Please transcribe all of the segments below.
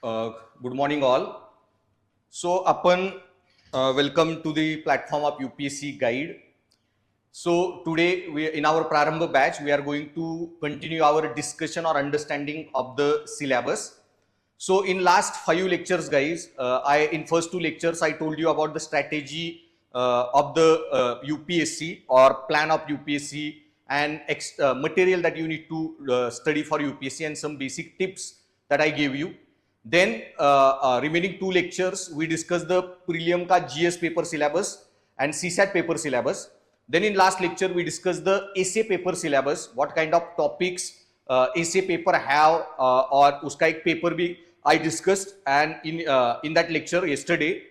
Good morning, all. So, welcome to the platform of UPSC Guide. So, today in our Prarambha batch, we are going to continue our discussion or understanding of the syllabus. So, in last 5 lectures, guys, in first 2 lectures, I told you about the strategy of the UPSC or plan of UPSC and material that you need to study for UPSC and some basic tips that I gave you. Then remaining 2 lectures, we discussed the prelim ka GS paper syllabus and CSAT paper syllabus. Then in last lecture, we discussed the essay paper syllabus, what kind of topics essay paper have or uska ek paper bhi I discussed. And in that lecture yesterday,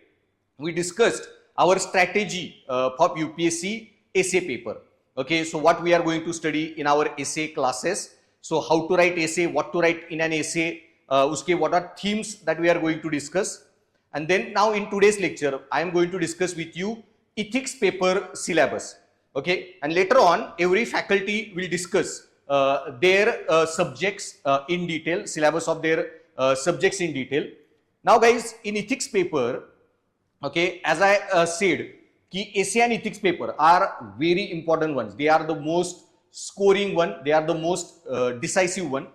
we discussed our strategy for UPSC essay paper. Okay, so what we are going to study in our essay classes. So how to write essay, what to write in an essay, what are themes that we are going to discuss. And then now in today's lecture, I am going to discuss with you ethics paper syllabus. Okay, and later on, every faculty will discuss their subjects in detail, syllabus of their subjects in detail. Now guys, in ethics paper, okay, as I said, ki essay and ethics paper are very important ones. They are the most scoring one. They are the most decisive one.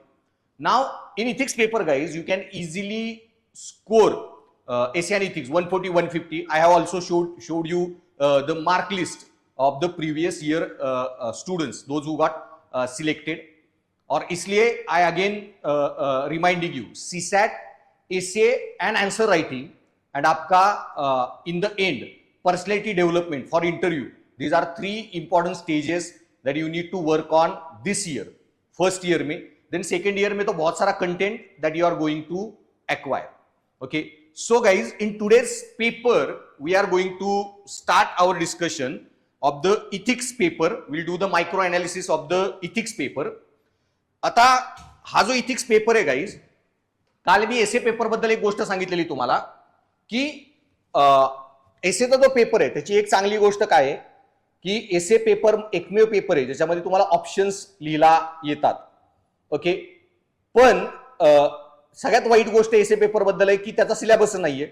Now, in ethics paper, guys, you can easily score essay and ethics 140, 150. I have also showed you the mark list of the previous year students, those who got selected. Or इसलिए I again reminding you, CSAT, essay and answer writing, and आपका in the end personality development for interview. These are 3 important stages that you need to work on this year. First year में, then second year में तो बहुत सारा content that you are going to acquire. Okay, so guys, in today's paper we are going to start our discussion of the ethics paper. We'll do the micro analysis of the ethics paper. आता हा जो ethics paper आहे guys, काल मी essay paper बद्दल एक गोष्ट सांगितलेली तुम्हाला की एसेचा जो पेपर आहे त्याची एक चांगली गोष्ट काय आहे की एसे पेपर एकमेव पेपर आहे ज्याच्यामध्ये तुम्हाला ऑप्शन्स लिहिला येतात. ओके, पण सगळ्यात वाईट गोष्ट एसे पेपर बद्दल आहे की त्याचा सिलेबस नाहीये,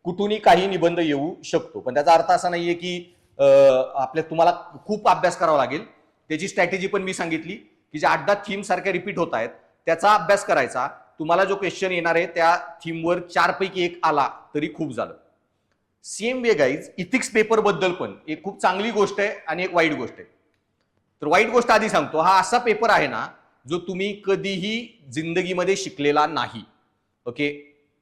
कुठूनही काही निबंध येऊ शकतो. पण त्याचा अर्थ असा नाहीये की तुम्हाला खूप अभ्यास करावा लागेल. त्याची स्ट्रॅटेजी पण मी सांगितली की ज्या 8-10 थीम सारख्या रिपीट होत आहेत त्याचा अभ्यास करायचा. तुम्हाला जो क्वेश्चन येणार आहे त्या थीमवर 4 पैकी 1 आला तरी खूप झालं. Same way guys ethics paper बद्दल पण एक खूप चांगली गोष्ट आहे आणि एक वाईट गोष्ट आहे. तर वाईट गोष्ट आधी सांगतो, हा असा पेपर आहे ना जो तुम्ही कधीही जिंदगीमध्ये शिकलेला नाही. ओके,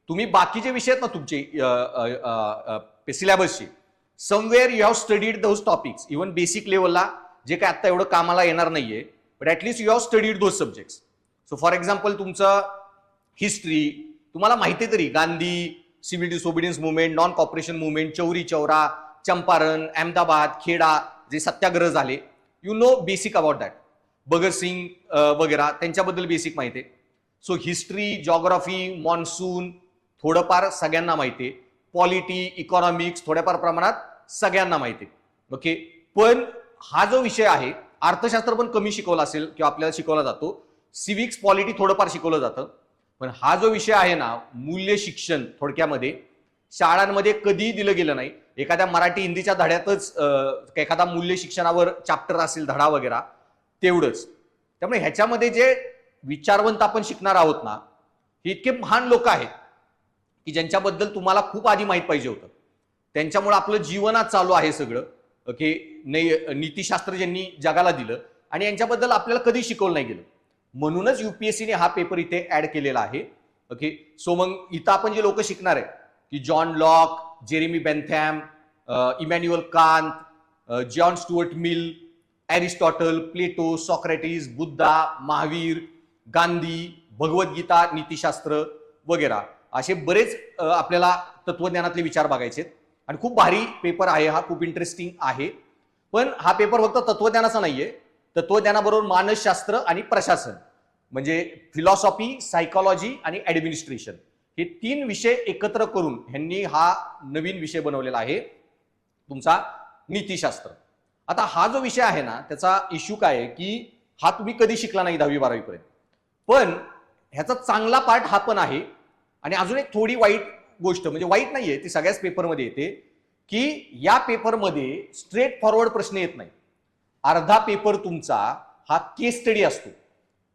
तुम्ही बाकीचे विषय आहेत ना तुमचे सिलेबसचे, somewhere you have studied those topics, even basic लेवलला जे काय आता एवढं कामाला येणार नाहीये, but at least you have studied those subjects. So for example तुमचं हिस्ट्री तुम्हाला माहिती तरी, Gandhi, civil disobedience movement, non cooperation movement, Chauri Chaura, Champaran, Ahmedabad, Kheda जे सत्याग्रह झाले, you know basic about that. Bhagat Singh वगैरे त्यांच्याबद्दल बेसिक माहिती आहे. सो हिस्ट्री, जॉग्राफी, मॉन्सून थोडंफार सगळ्यांना माहिती आहे. पॉलिटी, इकॉनॉमिक्स थोड्याफार प्रमाणात सगळ्यांना माहिती आहे. ओके, पण हा जो विषय आहे, अर्थशास्त्र पण कमी शिकवला असेल किंवा आपल्याला शिकवला जातो, सिव्हिक्स, पॉलिटी थोडंफार शिकवलं जातं. पण हा जो विषय आहे ना, मूल्य शिक्षण, थोडक्यामध्ये शाळांमध्ये कधीही दिलं गेलं नाही. एखाद्या मराठी हिंदीच्या धड्यातच एखादा मूल्य शिक्षणावर चॅप्टर असेल, धडा वगैरे, तेवढंच. त्यामुळे ह्याच्यामध्ये जे विचारवंत आपण शिकणार आहोत ना, हे इतके महान लोक आहेत की ज्यांच्याबद्दल तुम्हाला खूप आधी माहित पाहिजे होतं. त्यांच्यामुळे आपलं जीवनात चालू आहे सगळं. ओके, नीतिशास्त्र ज्यांनी जगाला दिलं आणि यांच्याबद्दल आपल्याला कधी शिकवलं नाही गेलं. म्हणूनच युपीएससीने हा पेपर इथे ऍड केलेला आहे. ओके, सो मग इथं आपण जे लोक शिकणार आहे की John Locke, Jeremy Bentham, Immanuel Kant, John Stuart Mill, Aristotle, Plato, Socrates, Buddha, Mahavir, Gandhi, Bhagavad Gita, नीतिशास्त्र वगैरे असे बरेच आपल्याला तत्वज्ञानातले विचार बघायचे. आणि खूप भारी पेपर आहे हा, खूप इंटरेस्टिंग आहे. पण हा पेपर फक्त तत्वज्ञानाचा नाहीये, तत्वज्ञानाबरोबर मानसशास्त्र आणि प्रशासन म्हणजे फिलॉसॉफी, सायकोलॉजी आणि ऍडमिनिस्ट्रेशन हे 3 विषय एकत्र करून ह्यांनी हा नवीन विषय बनवलेला आहे तुमचा नीतिशास्त्र. आता हा जो विषय आहे ना त्याचा इश्यू काय आहे की हा तुम्ही कधी शिकला नाही 10वी 12वी पर्यंत, पण ह्याचा चांगला पार्ट हा पण आहे आणि अजून एक थोडी वाईट गोष्ट, म्हणजे वाईट नाहीये, ती सगळ्याच पेपरमध्ये येते, की या पेपरमध्ये स्ट्रेट फॉरवर्ड प्रश्न येत नाही. अर्धा पेपर तुमचा हा केस स्टडी असतो,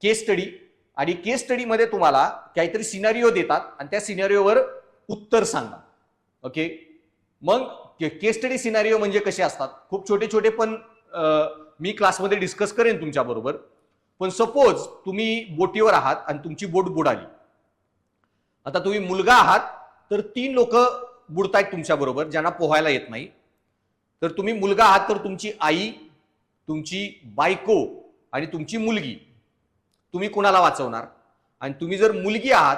केस स्टडी. आणि केस स्टडीमध्ये तुम्हाला काहीतरी सिनारिओ देतात आणि त्या सिनारिओवर उत्तर सांगा. ओके, मग केस स्टडी सिनारिओ म्हणजे कसे असतात, खूप छोटे छोटे, पण मी क्लासमध्ये डिस्कस करेन तुमच्या बरोबर. पण सपोज तुम्ही बोटीवर आहात आणि तुमची बोट बुडाली. आता तुम्ही मुलगा आहात, तर 3 लोक बुडतायत तुमच्या बरोबर ज्यांना पोहायला येत नाही. तर तुम्ही मुलगा आहात, तर तुमची आई, तुमची बायको आणि तुमची मुलगी, तुम्ही कुणाला वाचवणार? आणि तुम्ही जर मुलगी आहात,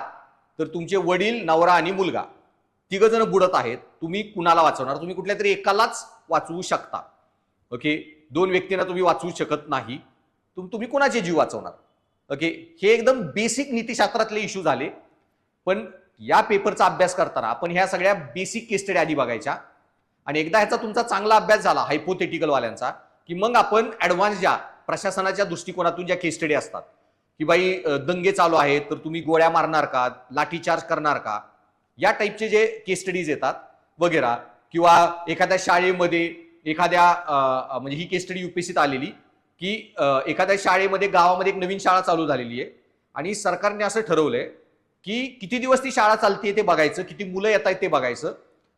तर तुमचे वडील, नवरा आणि मुलगा, 3 जण बुडत आहेत, तुम्ही कुणाला वाचवणार? तुम्ही कुठल्या तरी एकालाच वाचवू शकता. ओके, 2 व्यक्तींना तुम्ही वाचवू शकत नाही. तुम्ही कुणाचे जीव वाचवणार? ओके, हे एकदम बेसिक नीतिशास्त्रातले इश्यू झाले. पण या पेपरचा अभ्यास करताना आपण ह्या सगळ्या बेसिक केस स्टडी आधी बघायच्या, आणि एकदा ह्याचा तुमचा चांगला अभ्यास झाला हायपोथेटिकल वाल्यांचा, की मग आपण ऍडव्हान्स ज्या प्रशासनाच्या दृष्टिकोनातून ज्या केस स्टडी असतात, की बाई दंगे चालू आहेत तर तुम्ही गोळ्या मारणार का, लाठीचार्ज करणार का, या टाईपचे जे केस स्टडीज येतात वगैरे, किंवा एखाद्या शाळेमध्ये एखाद्या म्हणजे ही केस स्टडी युपीएससीत आलेली, की एखाद्या शाळेमध्ये गावामध्ये एक नवीन शाळा चालू झालेली आहे आणि सरकारने असं ठरवलंय की किती दिवस ती शाळा चालते ते बघायचं, किती मुलं येत आहेत ते बघायचं,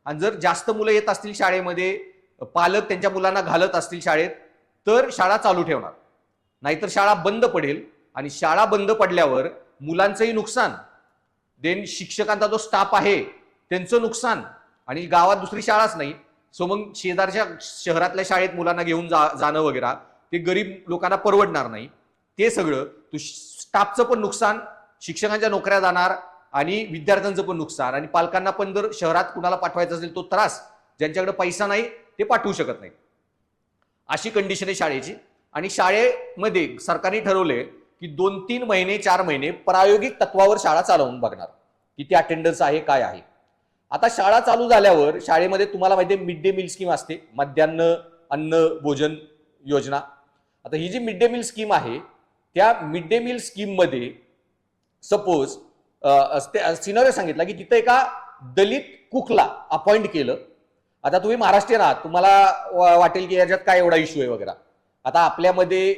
आणि जर जास्त मुलं येत असतील शाळेमध्ये, पालक त्यांच्या मुलांना घालत असतील शाळेत, तर शाळा चालू ठेवणार, नाहीतर शाळा बंद पडेल. आणि शाळा बंद पडल्यावर मुलांचंही नुकसान, देन शिक्षकांचा जो स्टाफ आहे त्यांचं नुकसान, आणि गावात दुसरी शाळाच नाही, सो मग शेजारच्या शहरातल्या शाळेत मुलांना घेऊन जाणं वगैरे ते गरीब लोकांना परवडणार नाही. ते सगळं स्टाफचं पण नुकसान, शिक्षकांच्या नोकऱ्या जाणार, आणि विद्यार्थ्यांचं पण नुकसान, आणि पालकांना पण जर शहरात कुणाला पाठवायचं असेल तो त्रास, ज्यांच्याकडे पैसा नाही ते पाठवू शकत नाही. अशी कंडिशन आहे शाळेची. आणि शाळेमध्ये सरकारने ठरवले की 2-3 महिने 4 महिने प्रायोगिक तत्वावर शाळा चालवून बघणार, किती अटेंडन्स आहे, काय आहे. आता शाळा चालू झाल्यावर शाळेमध्ये तुम्हाला माहिती आहे मिड डे मील स्कीम असते, मध्यान्ह अन्न भोजन योजना. आता ही जी मिड डे मील स्कीम आहे, त्या मिड डे मील स्कीम मध्ये सपोज सिनारिओ सांगितला की तिथे एका दलित कुकला अपॉइंट केलं. आता तुम्ही महाराष्ट्रीयन आहात, तुम्हाला वाटेल की याच्यात काय एवढा इश्यू आहे वगैरे. आता आपल्यामध्ये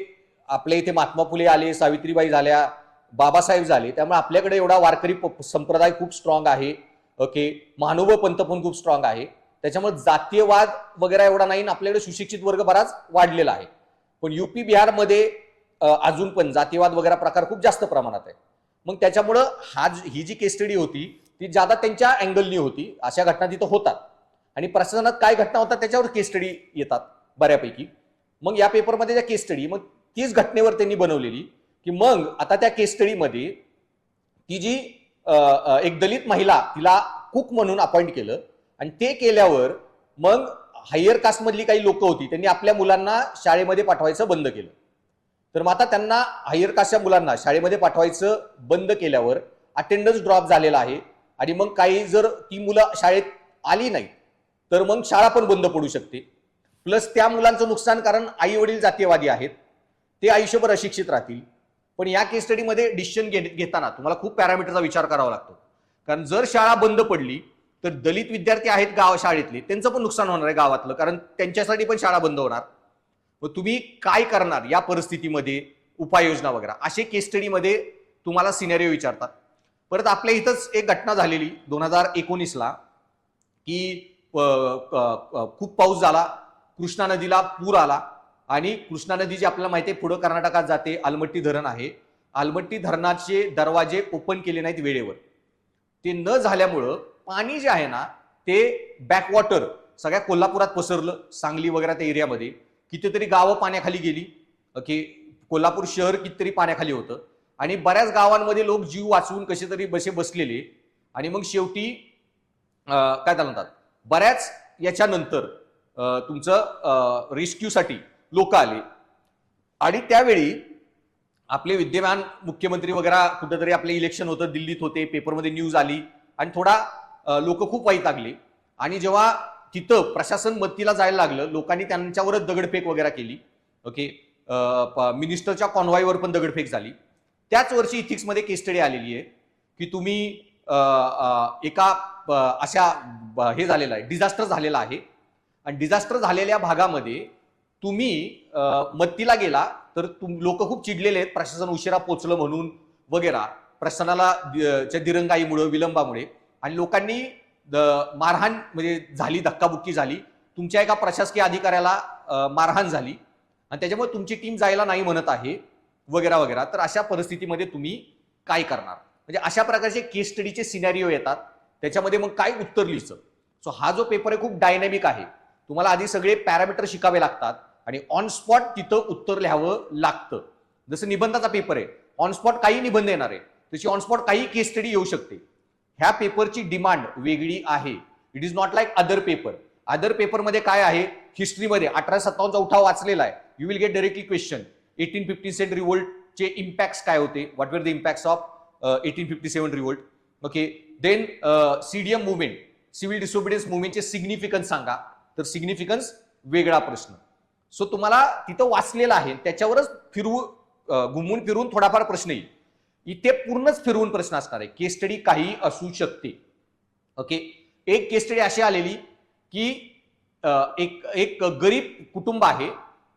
आपल्या इथे महात्मा फुले आले, सावित्रीबाई झाल्या, बाबासाहेब झाले, त्यामुळे आपल्याकडे एवढा वारकरी संप्रदाय खूप स्ट्रॉंग आहे. ओके, महानुभाव पंथ पण खूप स्ट्रॉंग आहे, त्याच्यामुळे जातीयवाद वगैरे एवढा नाही, आपल्याकडे सुशिक्षित वर्ग बराच वाढलेला आहे. पण युपी बिहारमध्ये अजून पण जातीयवाद वगैरे प्रकार खूप जास्त प्रमाणात आहे. मग त्याच्यामुळं ही जी केस स्टडी होती ती ज्यादा त्यांच्या अँगलनी होती, अशा घटना तिथं होतात, आणि प्रशासनात काय घटना होतात त्याच्यावर केस स्टडी येतात बऱ्यापैकी. मग या पेपरमध्ये ज्या केस स्टडी, मग तीच घटनेवर त्यांनी बनवलेली, की मग आता त्या केस स्टडीमध्ये ती जी एक दलित महिला, तिला कुक म्हणून अपॉइंट केलं, आणि ते केल्यावर मग हायर कास्ट मधली काही लोक होती, त्यांनी आपल्या मुलांना शाळेमध्ये पाठवायचं बंद केलं. तर मग आता त्यांना हायर कास्टच्या मुलांना शाळेमध्ये पाठवायचं बंद केल्यावर अटेंडन्स ड्रॉप झालेला आहे, आणि मग काही जर ती मुलं शाळेत आली नाही तर मग शाळा पण बंद पडू शकते. प्लस त्या मुलांचं नुकसान, कारण आई वडील जातीयवादी आहेत, ते आयुष्यभर अशिक्षित राहतील. पण या केस स्टडीमध्ये डिसिजन घेताना तुम्हाला खूप पॅरामीटरचा विचार करावा लागतो, कारण जर शाळा बंद पडली तर दलित विद्यार्थी आहेत गाव शाळेतले, त्यांचं पण नुकसान होणार आहे गावातलं, कारण त्यांच्यासाठी पण शाळा बंद होणार. मग तुम्ही काय करणार या परिस्थितीमध्ये, उपाययोजना वगैरे, असे केस स्टडीमध्ये तुम्हाला सिनेरिओ विचारतात. परत आपल्या इथंच एक घटना झालेली 2019ला, की खूप पाऊस झाला, कृष्णा नदीला पूर आला, आणि कृष्णा नदी जी आपल्याला माहिती आहे पुढे कर्नाटकात जाते, आलमट्टी धरण आहे, आलमट्टी धरणाचे दरवाजे ओपन केले नाहीत वेळेवर. ते न झाल्यामुळं पाणी जे आहे ना ते बॅकवॉटर सगळ्या कोल्हापुरात पसरलं, सांगली वगैरे त्या एरियामध्ये कितीतरी गावं पाण्याखाली गेली. ओके, कोल्हापूर शहर कितीतरी पाण्याखाली होतं, आणि बऱ्याच गावांमध्ये लोक जीव वाचवून कसे तरी बसले. आणि मग शेवटी काय म्हणतात, बऱ्याच याच्यानंतर तुमचं रेस्क्यूसाठी लोक आले, आणि त्यावेळी आपले विद्यमान मुख्यमंत्री वगैरे, कुठेतरी आपले इलेक्शन होतं, दिल्लीत होते, पेपरमध्ये न्यूज आली, आणि थोडा लोक खूप वैतागले. आणि जेव्हा तिथं प्रशासन मदतीला जायला लागलं, लोकांनी त्यांच्यावरच दगडफेक वगैरे केली. ओके, मिनिस्टरच्या कॉन्व्हॉयवर पण दगडफेक झाली. त्याच वर्षी इथिक्समध्ये केस स्टडी आलेली आहे, की तुम्ही एका अशा हे झालेलं आहे, डिझास्टर झालेला आहे आणि डिझास्टर झालेल्या भागामध्ये तुम्ही मदतीला गेला तर लोक खूप चिडलेले आहेत, प्रशासन उशिरा पोहोचलं म्हणून वगैरे, प्रशासनाला दिरंगाईमुळे, विलंबामुळे, आणि लोकांनी मारहाण म्हणजे झाली, धक्काबुक्की झाली, तुमच्या एका प्रशासकीय अधिकाऱ्याला मारहाण झाली आणि त्याच्यामुळे तुमची टीम जायला नाही म्हणत आहे वगैरे वगैरे. तर अशा परिस्थितीमध्ये तुम्ही काय करणार? म्हणजे अशा प्रकारचे केस स्टडीचे सिनॅरिओ येतात, त्याच्यामध्ये मग काय उत्तर लिहायचं. सो हा जो पेपर आहे खूप डायनॅमिक आहे. तुम्हाला आधी सगळे पॅरामीटर शिकावे लागतात आणि ऑन स्पॉट तिथं उत्तर लिहावं लागतं. जसं निबंधाचा पेपर आहे, ऑन स्पॉट काही निबंध येणार आहे, तशी ऑन स्पॉट काही केस स्टडी येऊ शकते. ह्या पेपरची डिमांड वेगळी आहे. It is not like other paper. Other पेपरमध्ये काय आहे, हिस्ट्रीमध्ये 1857चा उठाव वाचलेला आहे, you will get directly question 1857 रिव्होल्टचे इम्पॅक्ट्स काय होते, what were the impacts of 1857 revolt. Okay, then CDM movement, civil disobedience मुवमेंटचे सिग्निफिकन्स सांगा, तर सिग्निफिकन्स वेगळा प्रश्न. सो तुम्हाला तिथं वाचलेलं आहे, त्याच्यावरच घुमून फिरून थोडाफार प्रश्न येईल. इथे पूर्णच फिरवून प्रश्न असणार आहे. केस स्टडी काही असू शकते. ओके, एक केस स्टडी अशी आलेली की एक गरीब कुटुंब आहे,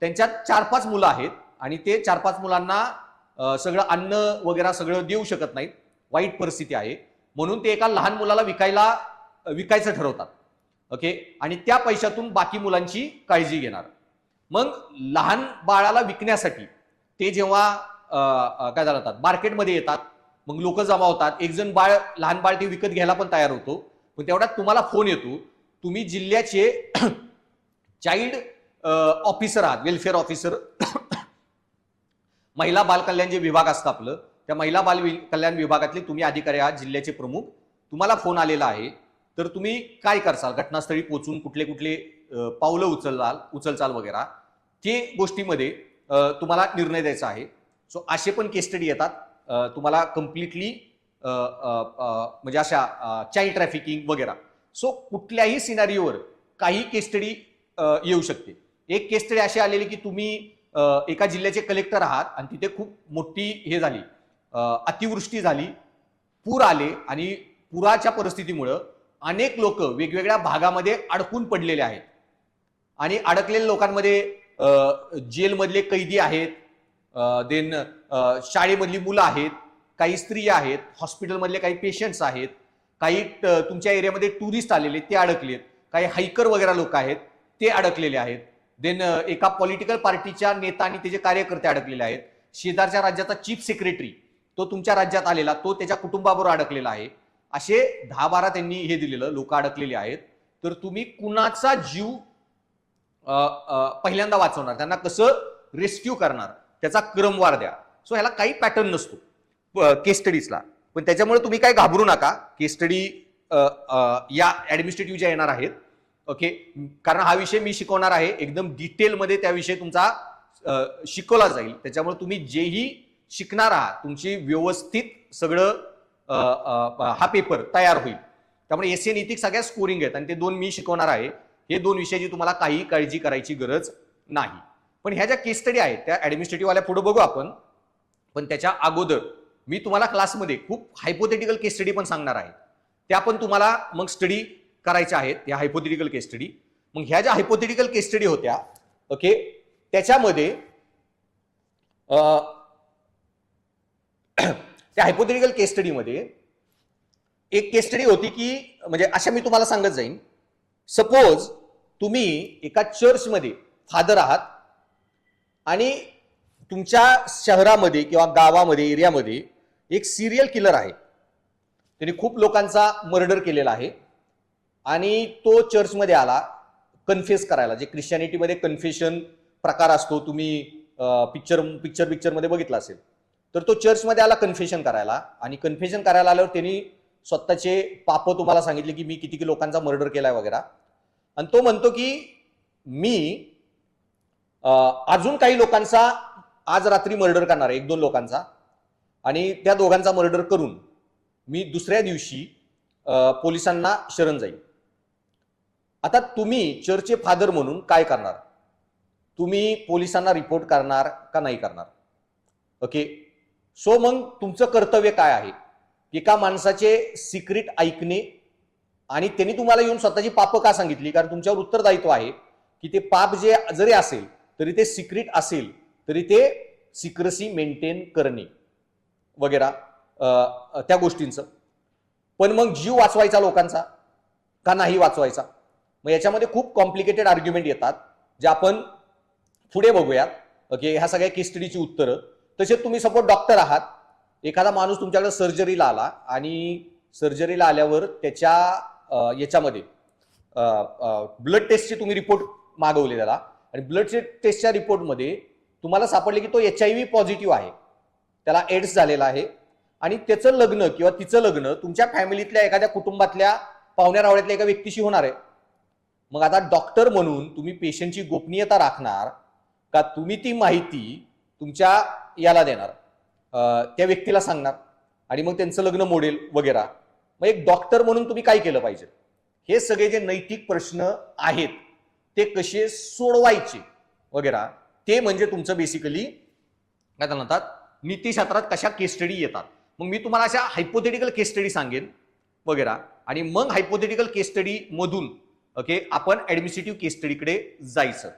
त्यांच्यात 4-5 मुलं आहेत आणि ते 4-5 मुलांना सगळं अन्न वगैरे सगळं देऊ शकत नाहीत, वाईट परिस्थिती आहे, म्हणून ते एका लहान मुलाला विकायचं ठरवतात. ओके, आणि त्या पैशातून बाकी मुलांची काळजी घेणार. मग लहान बाळाला विकण्यासाठी ते जेव्हा काय झालं, मार्केटमध्ये येतात, मग लोक जमा होतात, एक जण लहान बाळ ते विकत घ्यायला पण तयार होतो, पण तेवढ्यात तुम्हाला फोन येतो, तुम्ही जिल्ह्याचे चाइल्ड ऑफिसर आहात, वेलफेअर ऑफिसर, महिला बाल कल्याण जे विभाग असतं आपलं, त्या महिला बाल कल्याण विभागातले तुम्ही अधिकारी आहात, जिल्ह्याचे प्रमुख. तुम्हाला फोन आलेला आहे, तर तुम्ही काय करसाल, घटनास्थळी पोहोचून कुठले कुठले पावलं उचलचाल वगैरे, ते गोष्टीमध्ये तुम्हाला निर्णय द्यायचा आहे. सो असे पण केस स्टडी येतात तुम्हाला कम्प्लिटली, म्हणजे अशा चाइल्ड ट्रॅफिकिंग वगैरे. सो कुठल्याही सिनारिओवर काही केस स्टडी येऊ शकते. एक केस स्टडी अशी आलेली की तुम्ही एका जिल्ह्याचे कलेक्टर आहात आणि तिथे खूप मोठी हे झाली, अतिवृष्टी झाली, पूर आले आणि पुराच्या परिस्थितीमुळे अनेक लोक वेगवेगळ्या भागामध्ये अडकून पडलेले आहेत आणि अडकलेल्या लोकांमध्ये जेलमधले कैदी आहेत, देन शाळेमधली मुलं आहेत, काही स्त्रिया आहेत, हॉस्पिटलमधले काही पेशंट्स आहेत, काही तुमच्या एरियामध्ये टुरिस्ट आलेले ते अडकलेत, काही हायकर वगैरे लोक आहेत ते अडकलेले आहेत, देन एका पॉलिटिकल पार्टीच्या नेता आणि त्याचे कार्यकर्ते अडकलेले आहेत, शेजारच्या राज्याचा चीफ सेक्रेटरी तो तुमच्या राज्यात आलेला, तो त्याच्या कुटुंबाबरोबर अडकलेला आहे. असे 10-12 त्यांनी हे दिलेलं लोक अडकलेले आहेत. तर तुम्ही कुणाचा जीव पहिल्यांदा वाचवणार, त्यांना कसं रेस्क्यू करणार, त्याचा क्रमवार द्या. सो ह्याला काही पॅटर्न नसतो केस स्टडीजला, पण त्याच्यामुळे तुम्ही काय घाबरू नका. केस स्टडी या ऍडमिनिस्ट्रेटिव्ह ज्या येणार आहेत, ओके, कारण हा विषय मी शिकवणार आहे, एकदम डिटेलमध्ये त्याविषयी तुमचा शिकवला जाईल. त्याच्यामुळे तुम्ही जेही शिकणार आहात तुमची व्यवस्थित सगळं हा पेपर तयार होईल. त्यामुळे एसएन इथिक्स सगळ्या स्कोरिंग आहेत आणि ते 2 मी शिकवणार आहे. हे 2 विषयाची तुम्हाला काही काळजी करायची गरज नाही. पण ह्या ज्या केस स्टडी आहेत त्या ऍडमिनिस्ट्रेटिव्ह वाल्या पुढे बघू आपण, पण त्याच्या अगोदर मी तुम्हाला क्लासमध्ये खूप हायपोथेटिकल केस स्टडी पण सांगणार आहे. त्या पण तुम्हाला मग स्टडी करायच्या आहेत, या हायपोथेटिकल केस स्टडी. मग ह्या ज्या हायपोथेटिकल केस स्टडी होत्या, ओके, त्याच्यामध्ये त्या हायपोथेटिकल केस स्टडीमध्ये एक केस स्टडी होती की, म्हणजे अशा मी तुम्हाला सांगत जाईन, सपोज तुम्ही एका चर्चमध्ये फादर आहात आणि तुमच्या शहरामध्ये किंवा गावामध्ये, एरियामध्ये एक सिरियल किलर आहे, त्यांनी खूप लोकांचा मर्डर केलेला आहे आणि तो चर्चमध्ये आला कन्फेस करायला, जे ख्रिश्चॅनिटीमध्ये कन्फेशन प्रकार असतो, तुम्ही पिक्चर मध्ये बघितला असेल. तर तो चर्चमध्ये आला कन्फेशन करायला, आणि कन्फेशन करायला आल्यावर त्यांनी स्वतःचे पाप तुम्हाला सांगितले की मी किती लोकांचा मर्डर केलाय वगैरे, आणि तो म्हणतो की मी अजून काही लोकांचा आज रात्री मर्डर करणार आहे, 1-2 लोकांचा, आणि त्या दोघांचा मर्डर करून मी दुसऱ्या दिवशी पोलिसांना शरण जाईल. आता तुम्ही चर्चचे फादर म्हणून काय करणार? तुम्ही पोलिसांना रिपोर्ट करणार का नाही करणार? ओके, सो मग तुमचं कर्तव्य काय आहे? एका माणसाचे सिक्रेट ऐकणे आणि त्यांनी तुम्हाला येऊन स्वतःची पाप का सांगितली, कारण तुमच्यावर उत्तरदायित्व आहे की ते पाप जे जरी असेल तरी ते सिक्रेट असेल तरी ते सिक्रेसी मेंटेन करणे वगैरे त्या गोष्टींचं. पण मग जीव वाचवायचा लोकांचा का नाही वाचवायचा, मग याच्यामध्ये खूप कॉम्प्लिकेटेड आर्ग्युमेंट येतात जे आपण पुढे बघूयात. ओके, ह्या सगळ्या केस स्टडीची उत्तरं. तसेच तुम्ही सपोज डॉक्टर आहात, एखादा माणूस तुमच्याकडे सर्जरीला आला आणि सर्जरीला आल्यावर त्याच्या याच्यामध्ये ब्लड टेस्टचे तुम्ही रिपोर्ट मागवले त्याला, आणि ब्लड टेस्टच्या रिपोर्टमध्ये तुम्हाला सापडले की तो HIV पॉझिटिव्ह आहे, त्याला एड्स झालेला आहे, आणि त्याचं लग्न किंवा तिचं लग्न तुमच्या फॅमिलीतल्या एखाद्या कुटुंबातल्या पाहुण्या रावळ्यातल्या एका व्यक्तीशी होणार आहे. मग आता डॉक्टर म्हणून तुम्ही पेशंटची गोपनीयता राखणार का तुम्ही ती माहिती तुमच्या याला देणार, त्या व्यक्तीला सांगणार आणि मग त्यांचं लग्न मोडेल वगैरे. मग एक डॉक्टर म्हणून तुम्ही काय केलं पाहिजे, हे सगळे जे नैतिक प्रश्न आहेत ते कसे सोडवायचे वगैरे, ते म्हणजे तुमचं बेसिकली काय म्हणतात नीतिशास्त्रात कशा केस स्टडी येतात. मग मी तुम्हाला अशा हायपोथेटिकल केस स्टडी सांगेन वगैरे, आणि मग हायपोथेटिकल केस स्टडी मधून ओके आपण ऍडमिनिस्ट्रेटिव्ह केस स्टडीकडे जायचं.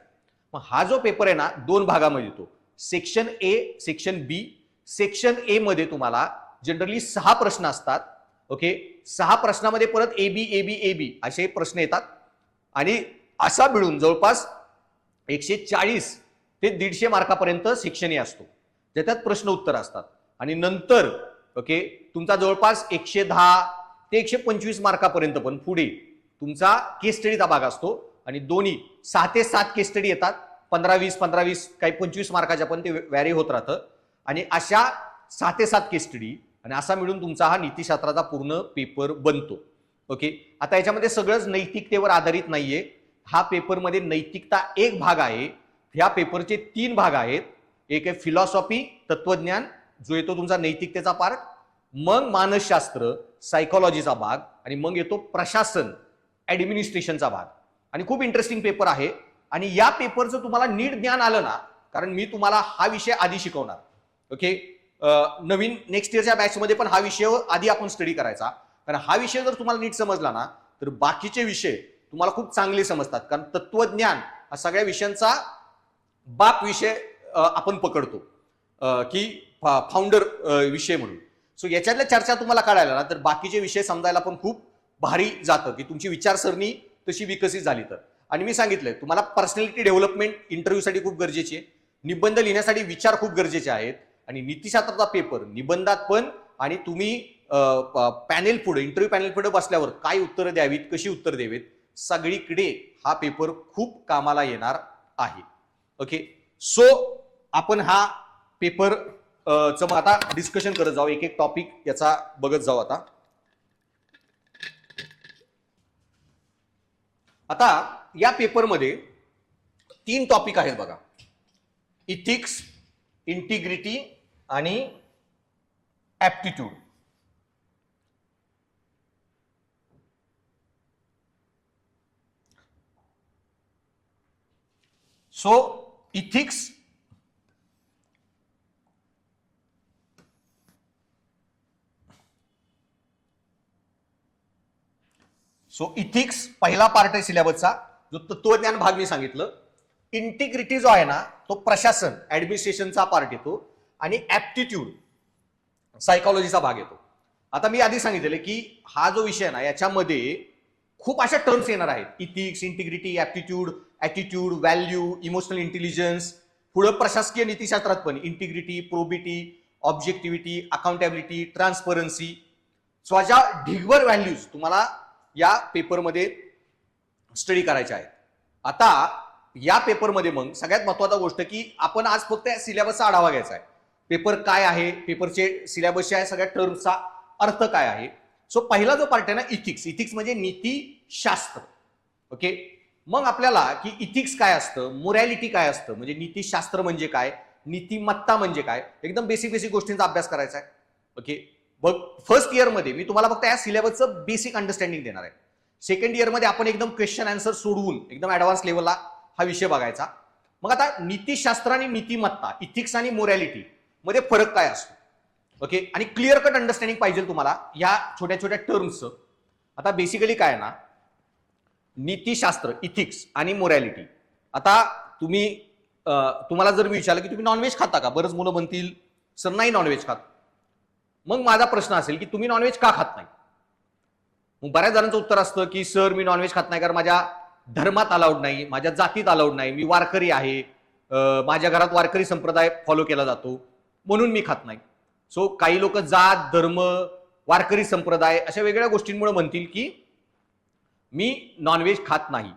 मग हा जो पेपर आहे ना 2 भागामध्ये येतो, section A, section B. Section A मध्ये तुम्हाला जनरली 6 प्रश्न असतात. ओके, 6 प्रश्नामध्ये परत ए बी असे प्रश्न येतात, आणि असा मिळून जवळपास 140 ते 150 मार्कापर्यंत सेक्शन ए असतो, ज्याच्यात प्रश्न उत्तर असतात. आणि नंतर ओके तुमचा जवळपास 110 ते 125 मार्कापर्यंत पण पुढे तुमचा केस स्टडीचा भाग असतो, आणि दोन्ही 6 ते 7 केस स्टडी येतात, 15-20 काही 25 मार्काच्या पण ते व्हॅरी होत राहतं. आणि अशा 6 ते 7 केस स्टडी आणि असा मिळून तुमचा हा नीतिशास्त्राचा पूर्ण पेपर बनतो. ओके, आता याच्यामध्ये सगळंच नैतिकतेवर आधारित नाहीये. हा पेपरमध्ये नैतिकता एक भाग आहे. ह्या पेपरचे 3 भाग आहेत. एक आहे फिलॉसॉफी, तत्वज्ञान, जो येतो तुमचा नैतिकतेचा पार्ट, मग मानसशास्त्र, सायकोलॉजीचा भाग, आणि मग येतो प्रशासन, ऍडमिनिस्ट्रेशनचा भाग. आणि खूप इंटरेस्टिंग पेपर आहे. आणि या पेपरचं तुम्हाला नीट ज्ञान आलं ना, कारण मी तुम्हाला हा विषय आधी शिकवणार. ओके, नवीन नेक्स्ट इयरच्या बॅचमध्ये पण हा विषय आधी आपण स्टडी करायचा, कारण हा विषय जर तुम्हाला नीट समजला ना तर बाकीचे विषय तुम्हाला खूप चांगले समजतात. कारण तत्वज्ञान हा सगळ्या विषयांचा बाप विषय आपण पकडतो की फाउंडर विषय म्हणून. सो याच्यातल्या चर्चा तुम्हाला कळायला ना तर बाकीचे विषय समजायला पण खूप भारी जातं, की तुमची विचारसरणी तशी विकसित झाली तर. आणि मी सांगितलंय तुम्हाला पर्सनॅलिटी डेव्हलपमेंट इंटरव्ह्यूसाठी खूप गरजेची आहे, निबंध लिहिण्यासाठी विचार खूप गरजेचे आहेत, आणि नीतिशास्त्राचा पेपर निबंधात पण, आणि तुम्ही पॅनेल पुढे इंटरव्ह्यू पॅनेल पुढे बसल्यावर काय उत्तरं द्यावीत, कशी उत्तर द्यावीत, सगळीकडे हा पेपर खूप कामाला येणार आहे. ओके, सो आपण हा पेपर मग आता डिस्कशन करत जाऊ, एक एक टॉपिक याचा बघत जाऊ. आता या पेपरमध्ये 3 टॉपिक आहेत बघा, इथिक्स, इंटिग्रिटी आणि ऍप्टिट्यूड. सो इथिक्स इथिक्स पहिला पार्ट आहे सिलेबसचा, जो तत्वज्ञान भाग मी सांगितलं. इंटिग्रिटी जो आहे ना तो प्रशासन ऍडमिनिस्ट्रेशनचा पार्ट येतो, आणि ऍप्टिट्यूड सायकोलॉजीचा भाग येतो. आता मी आधी सांगितलेलं की हा जो विषय आहे ना याच्यामध्ये खूप अशा टर्म्स येणार आहेत, ethics, integrity, aptitude, attitude, value, emotional intelligence. पुढे प्रशासकीय नीतिशास्त्रात पण integrity, probity, objectivity, accountability, transparency. So अशा ढिगभर व्हॅल्यूज तुम्हाला या पेपरमध्ये स्टडी करायच्या आहेत. आता या पेपरमध्ये मग सगळ्यात महत्वाची गोष्ट की आपण आज फक्त सिलेबसचा आढावा घ्यायचा आहे. पेपर काय आहे, पेपरचे सिलेबसच्या आहे, सगळ्या टर्म्सचा अर्थ काय आहे. सो पहिला जो पार्ट आहे ना इथिक्स म्हणजे नीतिशास्त्र. ओके, मग आपल्याला की इथिक्स काय असतं, मोरॅलिटी काय असतं, म्हणजे नीतिशास्त्र म्हणजे काय, नीतिमत्ता म्हणजे काय, एकदम बेसिक गोष्टींचा अभ्यास करायचा आहे. ओके, बघ फर्स्ट इयर मध्ये मी तुम्हाला फक्त या सिलेबसचं बेसिक अंडरस्टँडिंग देणार आहे. सेकंड इयर मध्ये आपण एकदम क्वेश्चन आन्सर सोडवून एकदम ऍडव्हान्स लेवलला हा विषय बघायचा. मग आता नीतिशास्त्र आणि नीतिमत्ता, इथिक्स आणि मोरॅलिटी मध्ये फरक काय असतो. ओके. आणि क्लिअर कट अंडरस्टँडिंग पाहिजे तुम्हाला या छोट्या छोट्या टर्म्सचं. आता बेसिकली काय ना, नीतिशास्त्र, इथिक्स आणि मोरॅलिटी. आता तुम्हाला जर मी विचारलं की तुम्ही नॉनव्हेज खाता का, बरंच मुलं म्हणतील सर नाही नॉनव्हेज खात. मग माझा प्रश्न असेल की तुम्ही नॉनव्हेज का खात नाही. मग बऱ्याच जणांचं उत्तर असतं की सर मी नॉनव्हेज खात नाही कारण माझ्या धर्मात अलाउड नाही, माझ्या जातीत अलाउड नाही, मी वारकरी आहे, माझ्या घरात वारकरी संप्रदाय फॉलो केला जातो म्हणून मी खात नाही. सो काही लोक जात, धर्म, वारकरी संप्रदाय अशा वेगळ्या गोष्टींमुळे म्हणतील की मी नॉनव्हेज खात नाही.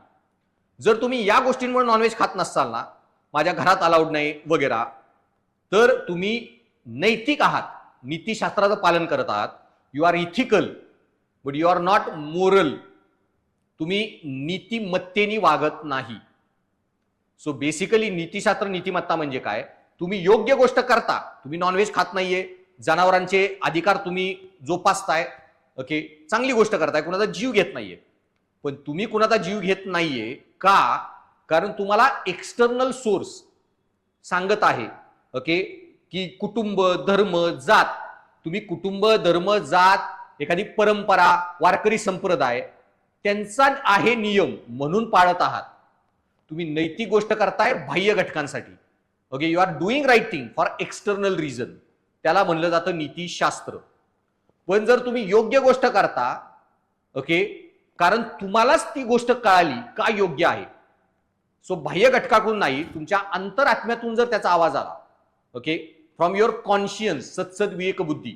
जर तुम्ही या गोष्टींमुळे नॉनव्हेज खात नसाल ना, माझ्या घरात अलाउड नाही वगैरे, तर तुम्ही नैतिक आहात, नीतिशास्त्राचं पालन करत आहात. You are ethical but you are not moral. तुम्ही नीतिमत्तेने वागत नाही. सो बेसिकली नीतिशास्त्र, नीतिमत्ता म्हणजे काय, तुम्ही योग्य गोष्ट करता. तुम्ही नॉनव्हेज खात नाहीये, जनावरांचे अधिकार तुम्ही जोपासताय, ओके, चांगली गोष्ट करताय, कुणाचा जीव घेत नाहीये. पण तुम्ही कुणाचा जीव घेत नाहीये का, कारण तुम्हाला एक्सटर्नल सोर्स सांगत आहे, ओके, की कुटुंब, धर्म, जात. तुम्ही कुटुंब, धर्म, जात, एखादी परंपरा, वारकरी संप्रदाय त्यांचा आहे नियम म्हणून पाळत आहात. तुम्ही नैतिक गोष्ट करताय बाह्य घटकांसाठी. Okay, you are doing right thing for external reason. त्याला म्हणलं जातं नीतिशास्त्र. पण जर तुम्ही योग्य गोष्ट करता, ओके, कारण तुम्हालाच ती गोष्ट कळाली का योग्य आहे, सो बाह्य घटकाकडून नाही, तुमच्या अंतरात्म्यातून जर त्याचा आवाज आला, ओके, फ्रॉम युअर कॉन्शियन्स, सत्सद विवेक बुद्धी,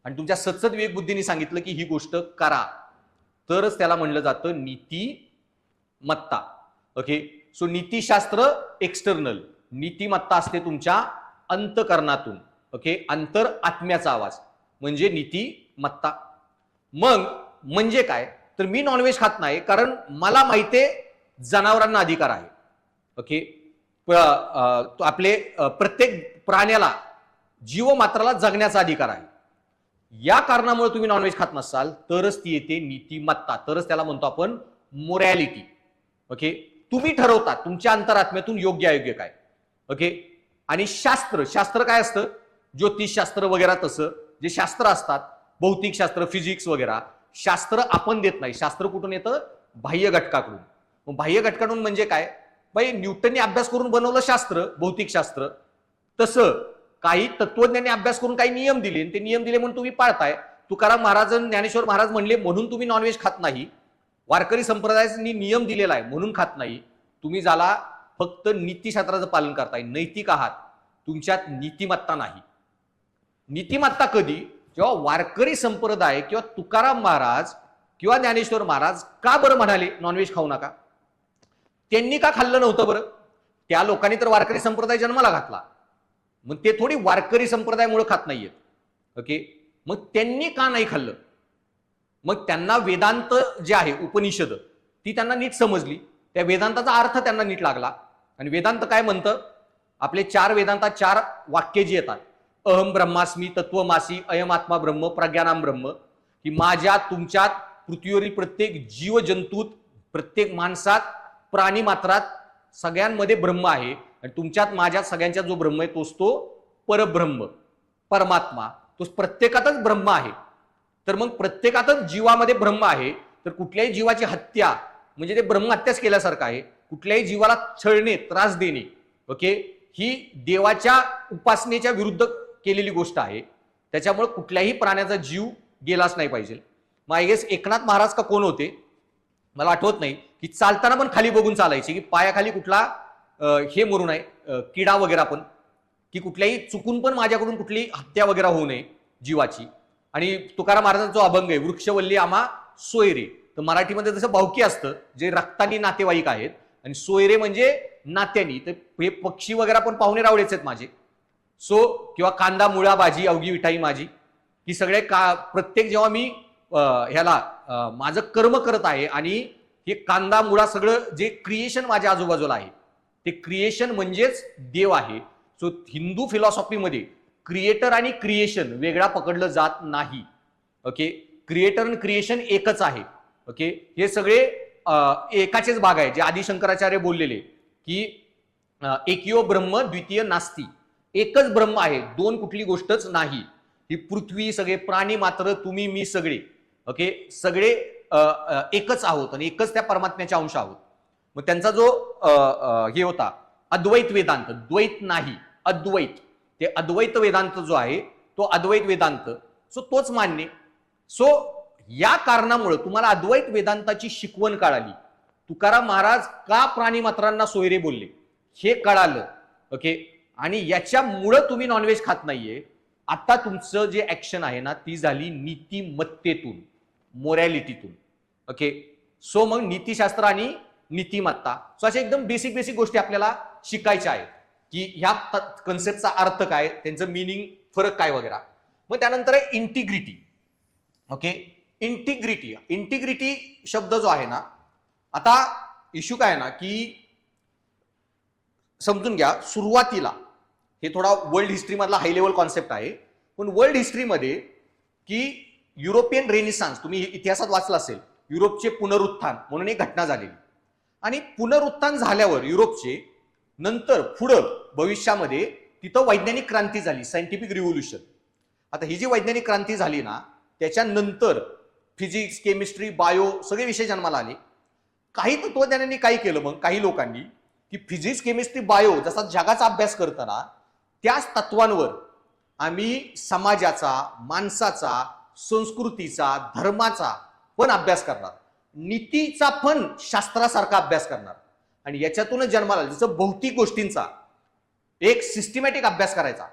आणि तुमच्या सत्सद विवेक बुद्धीने सांगितलं की ही गोष्ट करा, तरच त्याला म्हणलं जातं नीतिमत्ता. ओके. सो नीतिशास्त्र एक्सटर्नल, नीतिमत्ता असते तुमच्या अंतकरणातून. ओके, अंतर आत्म्याचा आवाज म्हणजे नीतिमत्ता. मग म्हणजे काय, तर मी नॉनव्हेज खात नाही कारण मला माहितीये जनावरांना अधिकार आहे. ओके, आपले प्रत्येक प्राण्याला, जीवमात्राला जगण्याचा अधिकार आहे. या कारणामुळे तुम्ही नॉनव्हेज खात नसाल तरच ती येते नीतिमत्ता, तरच त्याला म्हणतो आपण मोरॅलिटी. ओके, तुम्ही ठरवता तुमच्या अंतरात्म्यातून योग्य अयोग्य काय. ओके, आणि शास्त्र काय असतं, ज्योतिषशास्त्र वगैरे, तसं जे शास्त्र असतात, भौतिक शास्त्र, फिजिक्स वगैरे, शास्त्र आपण देत नाही. शास्त्र कुठून येतं, बाह्य घटकाकडून. मग बाह्य घटकाकडून म्हणजे काय, बाई न्यूटनने अभ्यास करून बनवलं शास्त्र, भौतिकशास्त्र. तसं काही तत्वज्ञानी अभ्यास करून काही नियम दिले, ते नियम दिले म्हणून तुम्ही पाळताय. तुकाराम महाराज, ज्ञानेश्वर महाराज म्हणले म्हणून तुम्ही नॉनव्हेज खात नाही. वारकरी संप्रदायाने नियम दिलेला आहे म्हणून खात नाही. तुम्ही ज्याला फक्त नीतिशास्त्राचं पालन करताय, नैतिक आहात, तुमच्यात नीतिमत्ता नाही. नीतिमत्ता कधी, जेव्हा वारकरी संप्रदाय किंवा तुकाराम महाराज किंवा ज्ञानेश्वर महाराज का बरं म्हणाले नॉनव्हेज खाऊ नका, त्यांनी का खाल्लं नव्हतं बरं. त्या लोकांनी तर वारकरी संप्रदाय जन्माला घातला, मग ते थोडी वारकरी संप्रदायामुळे खात नाहीयेत. ओके, मग त्यांनी का नाही खाल्लं. मग त्यांना वेदांत जे आहे, उपनिषद, ती त्यांना नीट समजली, त्या वेदांताचा अर्थ त्यांना नीट लागला. आणि वेदांत काय म्हणतं, आपले 4 वेदांतात 4 वाक्य जी येतात, अहम ब्रह्मास्मी, तत्वमासी, अयम आत्मा ब्रह्म, प्रज्ञानाम ब्रह्म, की माझ्या, तुमच्यात, पृथ्वीवरील प्रत्येक जीवजंतूत, प्रत्येक माणसात, प्राणी मात्रात, सगळ्यांमध्ये ब्रह्म आहे. आणि तुमच्यात, माझ्यात, सगळ्यांच्यात जो ब्रह्म आहे तोच तो परब्रह्म, परमात्मा, तो प्रत्येकातच ब्रह्म आहे. तर मग प्रत्येकातच जीवामध्ये ब्रह्म आहे, तर कुठल्याही जीवाची हत्या म्हणजे ते ब्रह्महत्याच केल्यासारखं आहे. कुठल्याही जीवाला छळणे, त्रास देणे, ओके, ही देवाच्या उपासनेच्या विरुद्ध केलेली गोष्ट आहे. त्याच्यामुळे कुठल्याही प्राण्याचा जीव गेलाच नाही पाहिजे. मग आय गेस एकनाथ महाराज का कोण होते मला आठवत नाही, की चालताना पण खाली बघून चालायचे, की पायाखाली कुठला हे मरू नये, किडा वगैरे पण, की कुठल्याही चुकून पण माझ्याकडून कुठली हत्या वगैरे होऊ नये जीवाची. आणि तुकाराम महाराजांचा जो अभंग आहे, वृक्षवल्ली आम्हा सोयरे, तर मराठीमध्ये जसं भावकी असतं, जे रक्तानी नातेवाईक आहेत, आणि सोयरे म्हणजे नात्यानी, तर हे पक्षी वगैरे पण पाहुणे रावळेच आहेत माझे. सो किंवा कांदा मुळा भाजी अवघी विठाई माझी, ही सगळे प्रत्येक जेव्हा मी माझं कर्म करत आहे, आणि हे कांदा मुळा सगळं जे क्रिएशन माझ्या आजूबाजूला आहे, ते क्रिएशन म्हणजेच देव आहे. सो हिंदू फिलॉसॉफीमध्ये क्रिएटर आणि क्रिएशन वेगळा पकडलं जात नाही. ओके, क्रिएटर आणि क्रिएशन एकच आहे. ओके, हे सगळे एकाचेच भाग आहे, जे आदि शंकराचार्य बोललेले, की एकियो ब्रह्म द्वितीय नास्ती, एकच ब्रह्म आहे, दोन कुठली गोष्टच नाही. ही पृथ्वी, सगळे प्राणी मात्र, तुम्ही मी सगळे, ओके, सगळे एकच आहोत आणि एकच त्या परमात्म्याचे अंश आहोत. मग त्यांचा जो हे होता अद्वैत वेदांत, द्वैत नाही अद्वैत, ते अद्वैत वेदांत जो आहे तो अद्वैत वेदांत, सो तोच मान्य. सो या कारणामुळे तुम्हाला अद्वैत वेदांताची शिकवण कळाली. तुकाराम महाराज का प्राणी मात्रांना सोयरे बोलले हे कळालं, ओके, आणि याच्यामुळं तुम्ही नॉनव्हेज खात नाहीये. आता तुमचं जे ऍक्शन आहे ना ती झाली नीतिमत्तेतून, मोरॅलिटीतून, ओके. सो मग नीतिशास्त्र आणि नीतिमत्ता, सो अशा एकदम बेसिक बेसिक गोष्टी आपल्याला शिकायच्या आहेत की ह्या कन्सेप्टचा अर्थ काय, त्यांचं मिनिंग, फरक काय वगैरे. मग त्यानंतर आहे इंटिग्रिटी, ओके. इंटिग्रिटी, इंटिग्रिटी शब्द जो आहे ना, आता इश्यू काय ना की समजून घ्या, सुरुवातीला हे थोडा वर्ल्ड हिस्ट्री मधला हाय लेवल कॉन्सेप्ट आहे, पण वर्ल्ड हिस्ट्रीमध्ये की युरोपियन रेनिसान्स, तुम्ही इतिहासात वाचलं असेल, युरोपचे पुनरुत्थान म्हणून एक घटना झालेली. आणि पुनरुत्थान झाल्यावर युरोपचे नंतर पुढं भविष्यामध्ये तिथं वैज्ञानिक क्रांती झाली, सायंटिफिक रिव्होल्युशन. आता ही जी वैज्ञानिक क्रांती झाली ना त्याच्यानंतर फिजिक्स, केमिस्ट्री, बायो सगळे विषय जन्माला आले. काही तत्वज्ञानांनी काय केलं, मग काही लोकांनी की फिजिक्स, केमिस्ट्री, बायो जसा जगाचा अभ्यास करताना त्याच तत्वांवर आम्ही समाजाचा, माणसाचा, संस्कृतीचा, धर्माचा पण अभ्यास करणार, नीतीचा पण शास्त्रासारखा अभ्यास करणार. आणि याच्यातूनच जन्माला जसं भौतिक गोष्टींचा एक सिस्टमॅटिक अभ्यास करायचा,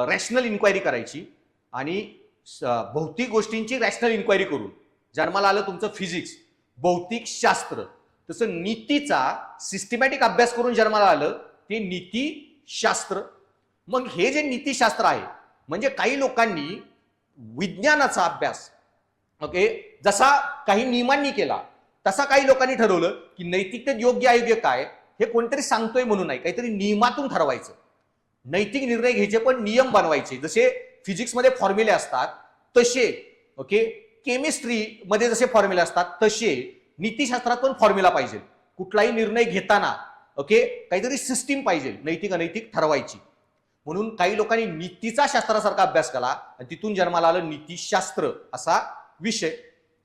रॅशनल इन्क्वायरी करायची, आणि भौतिक गोष्टींची रॅशनल इन्क्वायरी करून जन्माला आलं तुमचं फिजिक्स, भौतिक शास्त्र. तसं नीतीचा सिस्टमॅटिक अभ्यास करून जन्माला आलं ते नीतीशास्त्र. मग हे जे नीतिशास्त्र आहे म्हणजे काही लोकांनी विज्ञानाचा अभ्यास, ओके, जसा काही नियमांनी केला तसा काही लोकांनी ठरवलं की नैतिकतेत योग्य अयोग्य काय हे कोणतरी सांगतोय म्हणून नाही, काहीतरी नियमातून ठरवायचं. नैतिक निर्णय घ्यायचे पण नियम बनवायचे, जसे फिजिक्समध्ये फॉर्म्युले असतात तसे, ओके, केमिस्ट्री मध्ये जसे फॉर्म्युले असतात तसे नीतिशास्त्रात पण फॉर्म्युला पाहिजे. कुठलाही निर्णय घेताना, ओके, काहीतरी सिस्टीम पाहिजे नैतिक अनैतिक ठरवायची. म्हणून काही लोकांनी नीतीचा शास्त्रासारखा अभ्यास केला आणि तिथून जन्माला आलं नीतिशास्त्र असा विषय.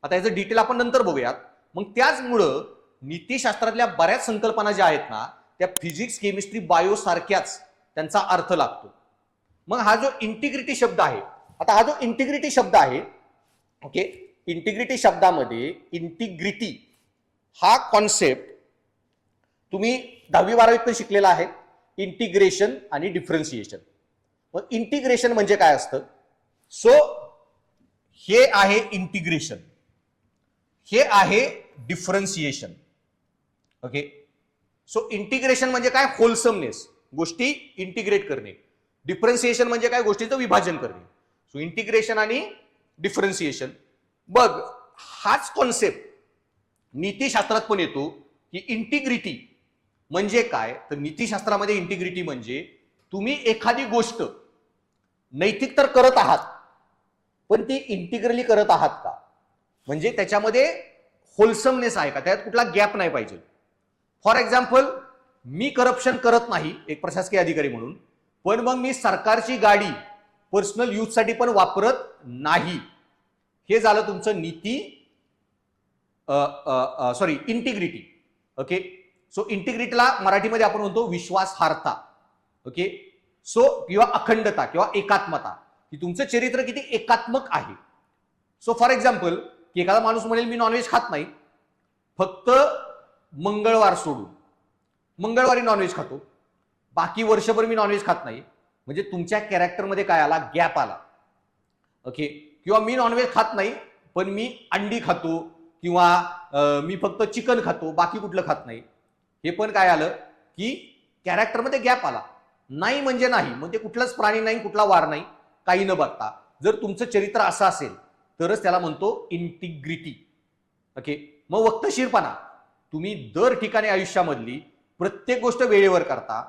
आता याचं डिटेल आपण नंतर बघूयात. मग त्याचमुळं नीतिशास्त्रातल्या बऱ्याच संकल्पना ज्या आहेत ना त्या फिजिक्स, केमिस्ट्री, बायो सारख्याच त्यांचा अर्थ लागतो. मग हा जो इंटिग्रिटी शब्द आहे, आता हा जो इंटिग्रिटी शब्द आहे, ओके, इंटिग्रिटी शब्दामध्ये इंटिग्रिटी हा कॉन्सेप्ट तुम्ही 10वी-12वीत पण शिकलेला आहे, इंटिग्रेशन आणि डिफरन्सिएशन. मग इंटिग्रेशन म्हणजे काय असतं, सो हे आहे इंटिग्रेशन, हे आहे डिफरन्सिएशन, ओके. सो इंटिग्रेशन म्हणजे काय, होलसमनेस, गोष्टी इंटिग्रेट करणे. डिफरन्सिएशन म्हणजे काय, गोष्टीचं विभाजन करणे. सो इंटिग्रेशन आणि डिफरन्सिएशन. बघ हाच कॉन्सेप्ट नीतिशास्त्रात पण येतो की इंटिग्रिटी म्हणजे काय, तर नीतिशास्त्रामध्ये इंटिग्रिटी म्हणजे तुम्ही एखादी गोष्ट नैतिक तर करत आहात पण ती इंटिग्रली करत आहात का, म्हणजे त्याच्यामध्ये होलसमनेस आहे का, त्यात कुठला गॅप नाही पाहिजे. फॉर एक्झाम्पल, मी करप्शन करत नाही एक प्रशासकीय अधिकारी म्हणून, पण मग मी सरकारची गाडी पर्सनल यूजसाठी पण वापरत नाही. हे झालं तुमचं इंटिग्रिटी, ओके. सो इंटिग्रिटीला मराठीमध्ये आपण म्हणतो विश्वासार्हता, ओके. सो किंवा अखंडता किंवा एकात्मता, की तुमचं चरित्र किती एकात्मक आहे. सो फॉर एक्झाम्पल, की एखादा माणूस म्हणेल मी नॉनव्हेज खात नाही, फक्त मंगळवार सोडून, मंगळवारी नॉनव्हेज खातो, बाकी वर्षभर मी नॉनव्हेज खात नाही, म्हणजे तुमच्या कॅरेक्टरमध्ये काय आला, गॅप आला, ओके. किंवा मी नॉनव्हेज खात नाही पण मी अंडी खातो, किंवा मी फक्त चिकन खातो, बाकी कुठलं खात नाही, हे पण काय आलं की कॅरेक्टरमध्ये गॅप आला. नाही म्हणजे नाही, म्हणजे कुठलाच प्राणी नाही, कुठला वार नाही, काही न बघता जर तुमचं चरित्र असं असेल तरच त्याला म्हणतो इंटिग्रिटी, ओके. मग वक्तशीरपणा, तुम्ही दर ठिकाणी आयुष्यामधली प्रत्येक गोष्ट वेळेवर करता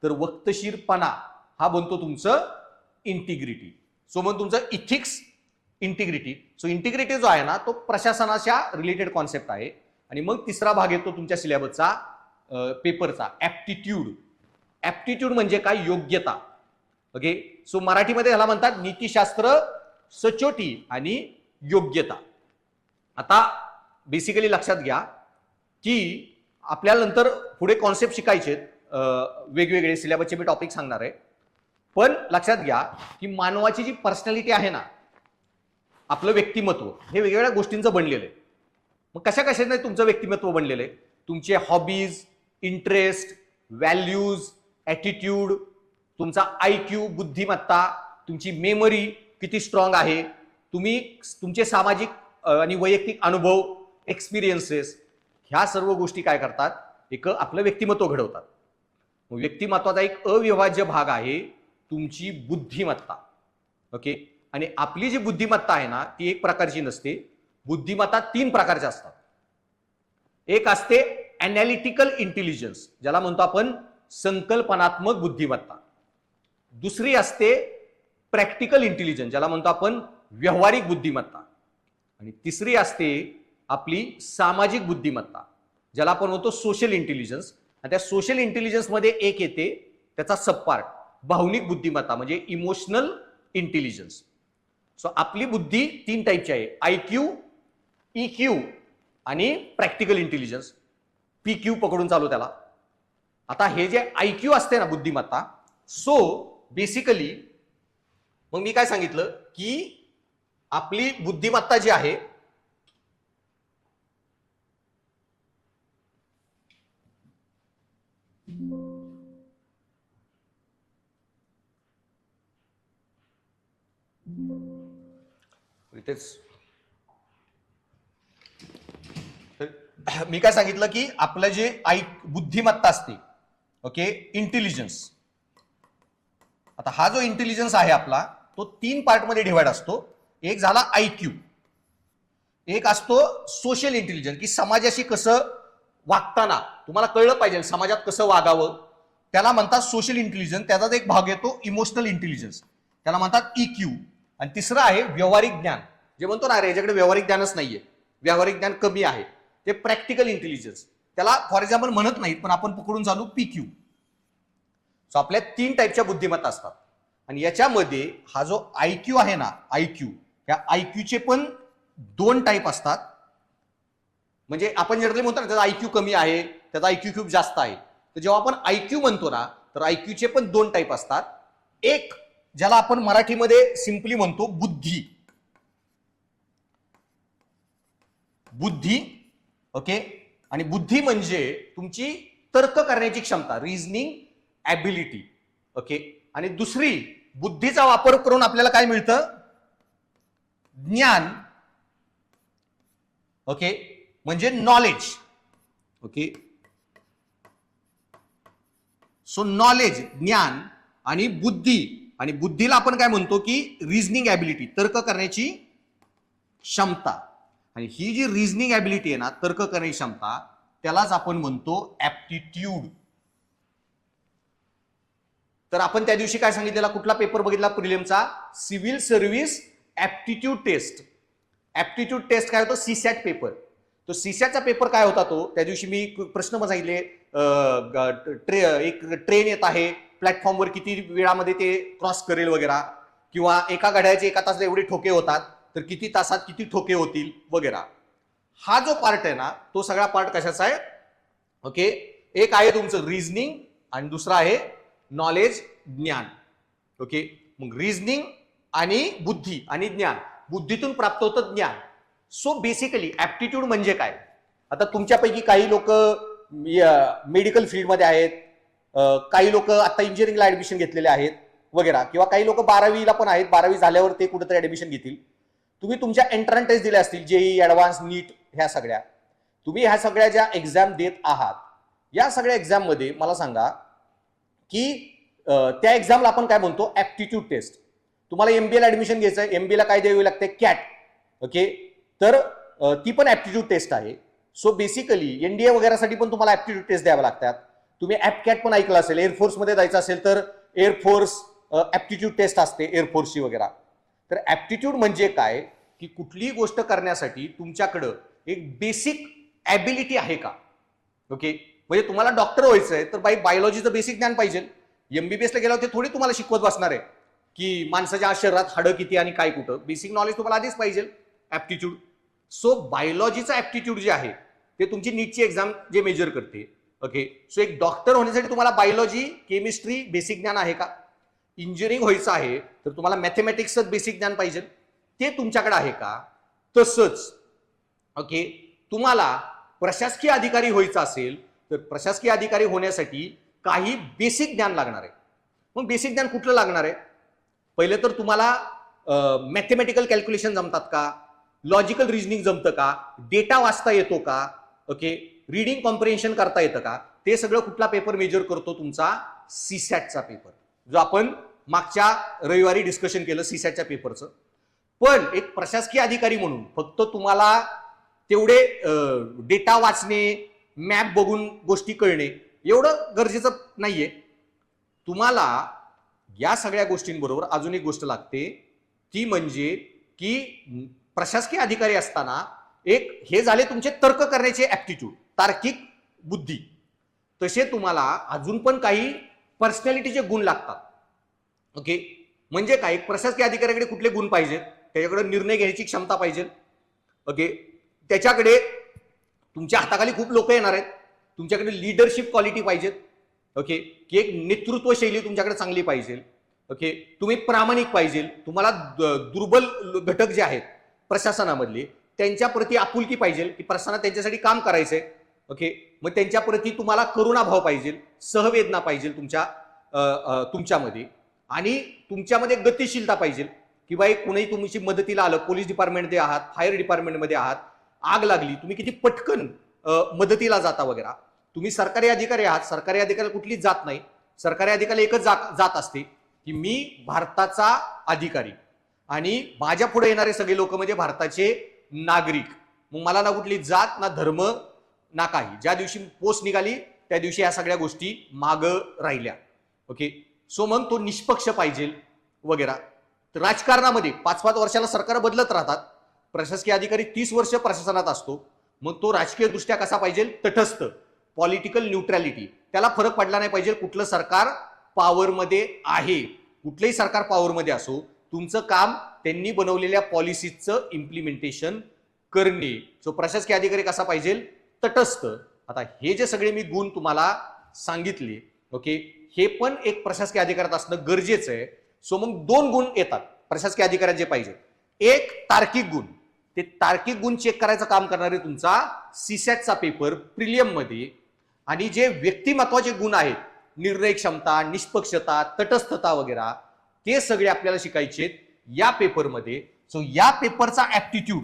तर वक्तशीरपणा हा बनतो तुमचं इंटिग्रिटी. सो मग तुमचं इथिक्स, इंटिग्रिटी. सो इंटिग्रिटी जो आहे ना तो प्रशासनाच्या रिलेटेड कॉन्सेप्ट आहे. आणि मग तिसरा भाग येतो तुमच्या सिलेबसचा पेपरचा, ऍप्टिट्यूड. ऍप्टिट्यूड म्हणजे काय, योग्यता. ओके. सो मराठीमध्ये ह्याला म्हणतात नीतिशास्त्र, सचोटी आणि योग्यता. आता बेसिकली लक्षात घ्या की आपल्याला नंतर पुढे कॉन्सेप्ट शिकायचे वेगवेगळे सिलेबसचे मी टॉपिक सांगणार आहे. पण लक्षात घ्या की मानवाची जी पर्सनॅलिटी आहे ना, आपलं व्यक्तिमत्व हे वेगवेगळ्या गोष्टींचं बनलेलं आहे. मग कशा कशाने तुमचं व्यक्तिमत्व बनलेलं आहे? तुमचे हॉबीज, इंटरेस्ट, व्हॅल्यूज, ॲटिट्यूड, तुमचा IQ, बुद्धिमत्ता, तुमची मेमरी किती स्ट्रॉंग आहे, तुमचे सामाजिक आणि वैयक्तिक अनुभव, एक्सपिरियन्सेस, ह्या सर्व गोष्टी काय करतात? एक आपलं व्यक्तिमत्व घडवतात. व्यक्तिमत्वाचा एक अविभाज्य भाग आहे तुमची बुद्धिमत्ता. ओके. आणि आपली जी बुद्धिमत्ता आहे ना, ती एक प्रकारची नसते. बुद्धिमत्ता 3 प्रकारच्या असतात. एक असते ॲनालिटिकल इंटेलिजन्स, ज्याला म्हणतो आपण संकल्पनात्मक बुद्धिमत्ता. दुसरी असते प्रॅक्टिकल इंटेलिजन्स, ज्याला म्हणतो आपण व्यावहारिक बुद्धिमत्ता. आणि तिसरी असते आपली सामाजिक बुद्धिमत्ता, ज्याला आपण म्हणतो सोशल इंटेलिजन्स. आणि त्या सोशल इंटेलिजन्स मध्ये एक येते त्याचा सबपार्ट भावनिक बुद्धिमत्ता, म्हणजे इमोशनल इंटेलिजन्स. सो आपली बुद्धी 3 टाईपची आहे: IQ, EQ आणि प्रॅक्टिकल इंटेलिजन्स. PQ पकडून चालू त्याला. आता हे जे IQ असते ना बुद्धिमत्ता, सो बेसिकली मग मी काय सांगितलं की आपली बुद्धिमत्ता जी आहे मी काय सांगितलं की आपलं जे बुद्धिमत्ता असते, ओके, इंटेलिजन्स. आता हा जो इंटेलिजन्स आहे आपला, तो 3 पार्टमध्ये डिवाइड असतो. एक झाला IQ, एक असतो सोशल इंटेलिजन्स, की समाजाशी कसं वागताना तुम्हाला कळलं पाहिजे समाजात कसं वागावं, त्याला म्हणतात सोशल इंटेलिजन्स. त्याचाच एक भाग येतो इमोशनल इंटेलिजन्स, त्याला म्हणतात EQ. आणि तिसरं आहे व्यावहारिक ज्ञान, जे म्हणतो ना रे याच्याकडे व्यावहारिक ज्ञानच नाहीये, व्यावहारिक ज्ञान कमी आहे, ते प्रॅक्टिकल इंटेलिजन्स. त्याला फॉर एक्झाम्पल म्हणत नाहीत, पण आपण पकडून चालू PQ. सो आपल्या 3 टाईपच्या बुद्धिमत्ता असतात. आणि याच्यामध्ये हा जो IQ आहे ना, IQ, या IQचे पण 2 टाईप असतात. म्हणजे आपण जनरली म्हणतो ना त्याचा IQ कमी आहे, त्याचा IQ खूप जास्त आहे. तर जेव्हा आपण IQ म्हणतो ना, तर IQचे पण 2 टाईप असतात. एक ज्याला आपण मराठीमध्ये सिंपली म्हणतो बुद्धी. बुद्धी, ओके. आणि बुद्धी म्हणजे तुमची तर्क करण्याची क्षमता, रिझनिंग ॲबिलिटी, ओके. आणि दुसरी बुद्धीचा वापर करून आपल्याला काय मिळतं? ज्ञान, ओके, म्हणजे नॉलेज, ओके. सो नॉलेज, ज्ञान आणि बुद्धी. आणि बुद्धीला आपण काय म्हणतो की रिझनिंग ॲबिलिटी, तर्क करण्याची क्षमता. आणि ही जी रिझनिंग ॲबिलिटी आहे ना, तर्क करण्याची क्षमता, त्यालाच आपण म्हणतो ॲप्टिट्यूड. तर आपण त्या दिवशी काय सांगितलेला, कुठला पेपर बघितला प्रिलिमचा? Civil service aptitude test. Aptitude test काय होतो? CSAT paper. तो CSATचा पेपर काय होता? तो त्या दिवशी मी प्रश्न सांगितले, एक ट्रेन येत आहे, प्लॅटफॉर्मवर किती वेळामध्ये ते क्रॉस करेल वगैरे, किंवा एका घड्याळाचे एका तासात एवढे ठोके होतात, तर किती तासात किती ठोके होतील वगैरे. हा जो पार्ट आहे ना, तो सगळा पार्ट कशाचा आहे? ओके. एक आहे तुमचं रिझनिंग आणि दुसरा आहे नॉलेज, ज्ञान, ओके. मग रिझनिंग आणि बुद्धी आणि ज्ञान, बुद्धीतून प्राप्त होतं ज्ञान. सो बेसिकली ऍप्टिट्यूड म्हणजे काय? आता तुमच्यापैकी काही लोक मेडिकल फील्डमध्ये आहेत, काही लोक आता इंजिनिअरिंगला ऍडमिशन घेतलेले आहेत वगैरे, किंवा काही लोक 12वीला पण आहेत, 12वी झाल्यावर ते कुठेतरी ऍडमिशन घेतील. तुम्ही तुमच्या एंट्रन्स टेस्ट दिल्या असतील, JEE, ऍडव्हान्स, नीट, ह्या सगळ्या. तुम्ही ह्या सगळ्या ज्या एक्झाम देत आहात, या सगळ्या एक्झाम मध्ये मला सांगा की त्या एक्झामला आपण काय म्हणतो? Aptitude test. तुम्हाला MBA ला ऍडमिशन घ्यायचं आहे, MBA ला काय द्यावी लागते? CAT, okay. तर ती पण ऍप्टिट्यूड टेस्ट आहे. सो बेसिकली NDA वगैरेसाठी पण तुम्हाला ऍप्टिट्यूड टेस्ट द्याव्या लागतात. तुम्ही ऍपकॅट पण ऐकलं असेल, एअरफोर्समध्ये जायचं असेल तर एअरफोर्स ऍप्टिट्यूड टेस्ट असते एअरफोर्सची वगैरे. तर ऍप्टिट्यूड म्हणजे काय की कुठलीही गोष्ट करण्यासाठी तुमच्याकडं एक बेसिक ॲबिलिटी आहे का? ओके. म्हणजे तुम्हाला डॉक्टर व्हायचं आहे तर बायोलॉजीचं बेसिक ज्ञान पाहिजे, MBBS ला गेल्यावर ते थोडी तुम्हाला शिकवत बसणार आहे की माणसाच्या शरीरात हाडं किती आणि काय कुठं. बेसिक नॉलेज तुम्हाला आधीच पाहिजे, ऍप्टिट्यूड. सो बायोलॉजीचा ऍप्टिट्यूड जे आहे ते तुमची नीटची एक्झाम जे मेजर करते. ओके, सो एक डॉक्टर होण्यासाठी तुम्हाला बायोलॉजी, केमिस्ट्री बेसिक ज्ञान आहे का? इंजिनिअरिंग व्हायचं आहे तर तुम्हाला मॅथमॅटिक्सचं बेसिक ज्ञान पाहिजे, ते तुमच्याकडे आहे का? तसंच ओके, तुम्हाला प्रशासकीय अधिकारी व्हायचं असेल तर प्रशासकीय अधिकारी होण्यासाठी काही बेसिक ज्ञान लागणार आहे. मग बेसिक ज्ञान कुठलं लागणार आहे? पहिले तर तुम्हाला मॅथमॅटिकल कॅल्क्युलेशन जमतात का? लॉजिकल रिझनिंग जमतं का? डेटा वाचता येतो का? ओके, रीडिंग कॉम्प्रिहेन्शन करता येतं का? ते सगळं कुठला पेपर मेजर करतो? तुमचा सीसॅटचा पेपर, जो आपण मागच्या रविवारी डिस्कशन केलं सीसॅटच्या पेपरचं. पण एक प्रशासकीय अधिकारी म्हणून फक्त तुम्हाला तेवढे डेटा वाचणे, मॅप बघून गोष्टी कळणे एवढं गरजेचं नाहीये. तुम्हाला या सगळ्या गोष्टींबरोबर अजून एक गोष्ट लागते, ती म्हणजे की प्रशासकीय अधिकारी असताना एक हे झाले तुमचे तर्क करण्याचे ऍप्टिट्यूड, तार्किक बुद्धी. तसे तुम्हाला अजून पण काही पर्सनॅलिटीचे गुण लागतात. ओके, म्हणजे काय? एक प्रशासकीय अधिकाऱ्याकडे कुठले गुण पाहिजेत? त्याच्याकडे निर्णय घ्यायची क्षमता पाहिजे. ओके, त्याच्याकडे तुमच्या हाताखाली खूप लोक येणार आहेत, तुमच्याकडे लिडरशिप क्वालिटी पाहिजेत. ओके, की एक नेतृत्व शैली तुमच्याकडे चांगली पाहिजे. ओके, तुम्ही प्रामाणिक पाहिजे. तुम्हाला दुर्बल घटक जे आहेत प्रशासनामधले त्यांच्या प्रती आपुलकी पाहिजे, की प्रशासनात त्यांच्यासाठी काम करायचंय. ओके, मग त्यांच्या प्रती तुम्हाला करुणाभाव पाहिजे, सहवेदना पाहिजे तुमच्यामध्ये, आणि तुमच्यामध्ये गतिशीलता पाहिजे की बाई कुणीही तुमची मदतीला आलं, पोलीस डिपार्टमेंटमध्ये आहात, फायर डिपार्टमेंटमध्ये आहात, आग लागली, तुम्ही किती पटकन मदतीला जाता वगैरे. तुम्ही सरकारी अधिकारी आहात, सरकारी अधिकारी कुठलीच जात नाही, सरकारी अधिकारी एकच जात असते की मी भारताचा अधिकारी आणि माझ्या पुढे येणारे सगळे लोक म्हणजे भारताचे नागरिक. मग मला ना कुठली जात, ना धर्म, ना काही. ज्या दिवशी पोस्ट निघाली त्या दिवशी या सगळ्या गोष्टी माग राहिल्या. ओके, सो मग तो निष्पक्ष पाहिजे वगैरे. राजकारणामध्ये 5-5 वर्षाला सरकार बदलत राहतात, प्रशासकीय अधिकारी 30 वर्ष प्रशासनात असतो. मग तो राजकीय दृष्ट्या कसा पाहिजे? तटस्थ, पॉलिटिकल न्यूट्रॅलिटी. त्याला फरक पडला नाही पाहिजे कुठलं सरकार पॉवरमध्ये आहे. कुठलंही सरकार पॉवरमध्ये असो, तुमचं काम त्यांनी बनवलेल्या पॉलिसीचं इम्प्लिमेंटेशन करणे. सो प्रशासकीय अधिकारी कसा पाहिजे? तटस्थ. आता हे जे सगळे मी गुण तुम्हाला सांगितले, ओके, हे पण एक प्रशासकीय अधिकाऱ्यात असणं गरजेचं आहे. सो मग 2 गुण येतात प्रशासकीय अधिकाऱ्यात जे पाहिजे. एक तार्किक गुण, ते तार्किक गुण चेक करायचं काम करणारे तुमचा सीसॅटचा पेपर प्रिलियम मध्ये. आणि जे व्यक्तिमत्वाचे गुण आहेत, निर्णय क्षमता, निष्पक्षता, तटस्थता वगैरे, ते सगळे आपल्याला शिकायचे या पेपरमध्ये. सो या पेपरचा ऍप्टिट्यूड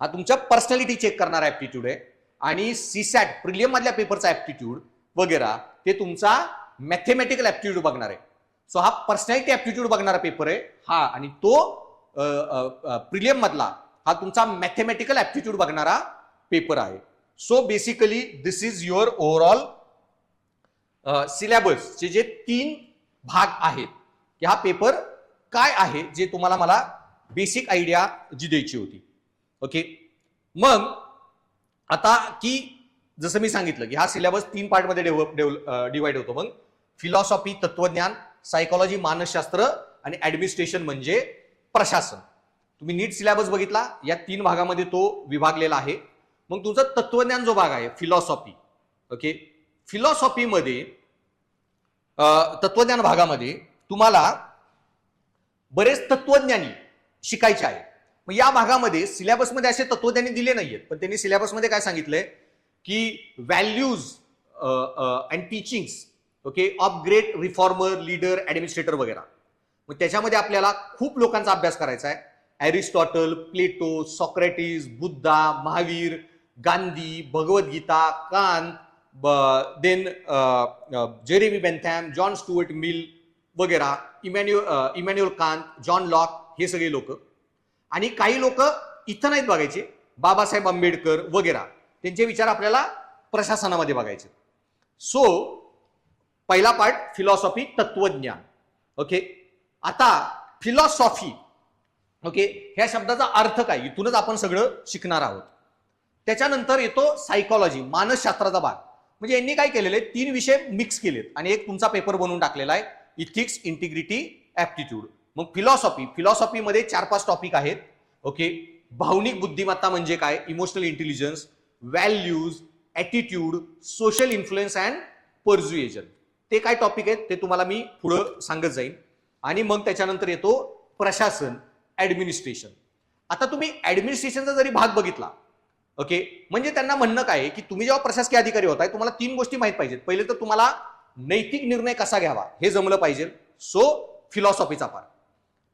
हा तुमच्या पर्सनॅलिटी चेक करणारा ऍप्टिट्यूड आहे, आणि सीसॅट प्रिलियम मधल्या पेपरचा ऍप्टिट्यूड वगैरे ते तुमचा मॅथमॅटिकल ऍप्टिट्यूड बघणार आहे. सो हा पर्सनॅलिटी ऍप्टिट्यूड बघणारा पेपर आहे हा, आणि तो प्रिलियम मधला हा तुमचा मॅथमॅटिकल ऍप्टिट्यूड बघणारा पेपर आहे. So basically this is your overall सिलेबसचे जे 3 भाग आहेत, की हा पेपर काय आहे, जे तुम्हाला मला बेसिक आयडिया जी द्यायची होती. ओके, मग आता की जसं मी सांगितलं की हा सिलेबस 3 पार्टमध्ये डिवाइड होतो. मग फिलॉसॉफी, तत्वज्ञान, सायकोलॉजी मानसशास्त्र, आणि ऍडमिनिस्ट्रेशन म्हणजे प्रशासन. तुम्ही नीट सिलेबस बघितला, या 3 भागामध्ये तो विभागलेला आहे. मग तुमचा तत्वज्ञान जो भाग आहे फिलॉसॉफी, ओके, फिलॉसॉफीमध्ये तत्वज्ञान भागामध्ये तुम्हाला बरेच तत्वज्ञानी शिकायचे आहे. मग या भागामध्ये सिलेबसमध्ये असे तत्वज्ञानी दिले नाहीयेत, पण त्यांनी सिलेबसमध्ये काय सांगितलंय की values and teachings, okay, of great reformer, leader, administrator वगैरे. मग त्याच्यामध्ये आपल्याला खूप लोकांचा अभ्यास करायचा आहे. Aristotle, Plato, Socrates, Buddha, Mahavir, Gandhi, Bhagavad Gita, Kant, then Jeremy Bentham, John Stuart Mill वगैरे, इमॅन्युअल कांत, जॉन लॉक, हे सगळे लोक. आणि काही लोक इथं नाहीत बघायचे, बाबासाहेब आंबेडकर वगैरे, त्यांचे विचार आपल्याला प्रशासनामध्ये बघायचे. सो पहिला पार्ट फिलॉसॉफी, तत्वज्ञान. ओके, आता फिलॉसॉफी, ओके, ह्या शब्दाचा अर्थ काय, इथूनच आपण सगळं शिकणार आहोत. त्याच्यानंतर येतो सायकोलॉजी, मानसशास्त्राचा भाग. म्हणजे यांनी काय केलेलं आहे, 3 विषय मिक्स केलेत आणि एक तुमचा पेपर बनवून टाकलेला आहे, इथिक्स, इंटिग्रिटी, ऍप्टिट्यूड. मग फिलॉसॉफीमध्ये 4-5 टॉपिक आहेत. ओके, भावनिक बुद्धिमत्ता म्हणजे काय, emotional intelligence, values, attitude, social influence and persuasion. ते काय टॉपिक आहेत ते तुम्हाला मी पुढं सांगत जाईन. आणि मग त्याच्यानंतर येतो प्रशासन, ऍडमिनिस्ट्रेशन. आता तुम्ही ऍडमिनिस्ट्रेशनचा जरी भाग बघितला, ओके, म्हणजे त्यांना म्हणणं काय आहे की तुम्ही जेव्हा प्रशासकीय अधिकारी होताय तुम्हाला 3 गोष्टी माहित पाहिजेत. पहिले तर तुम्हाला नैतिक निर्णय कसा घ्यावा हे जमलं पाहिजे, सो फिलॉसॉफीचा पार्ट.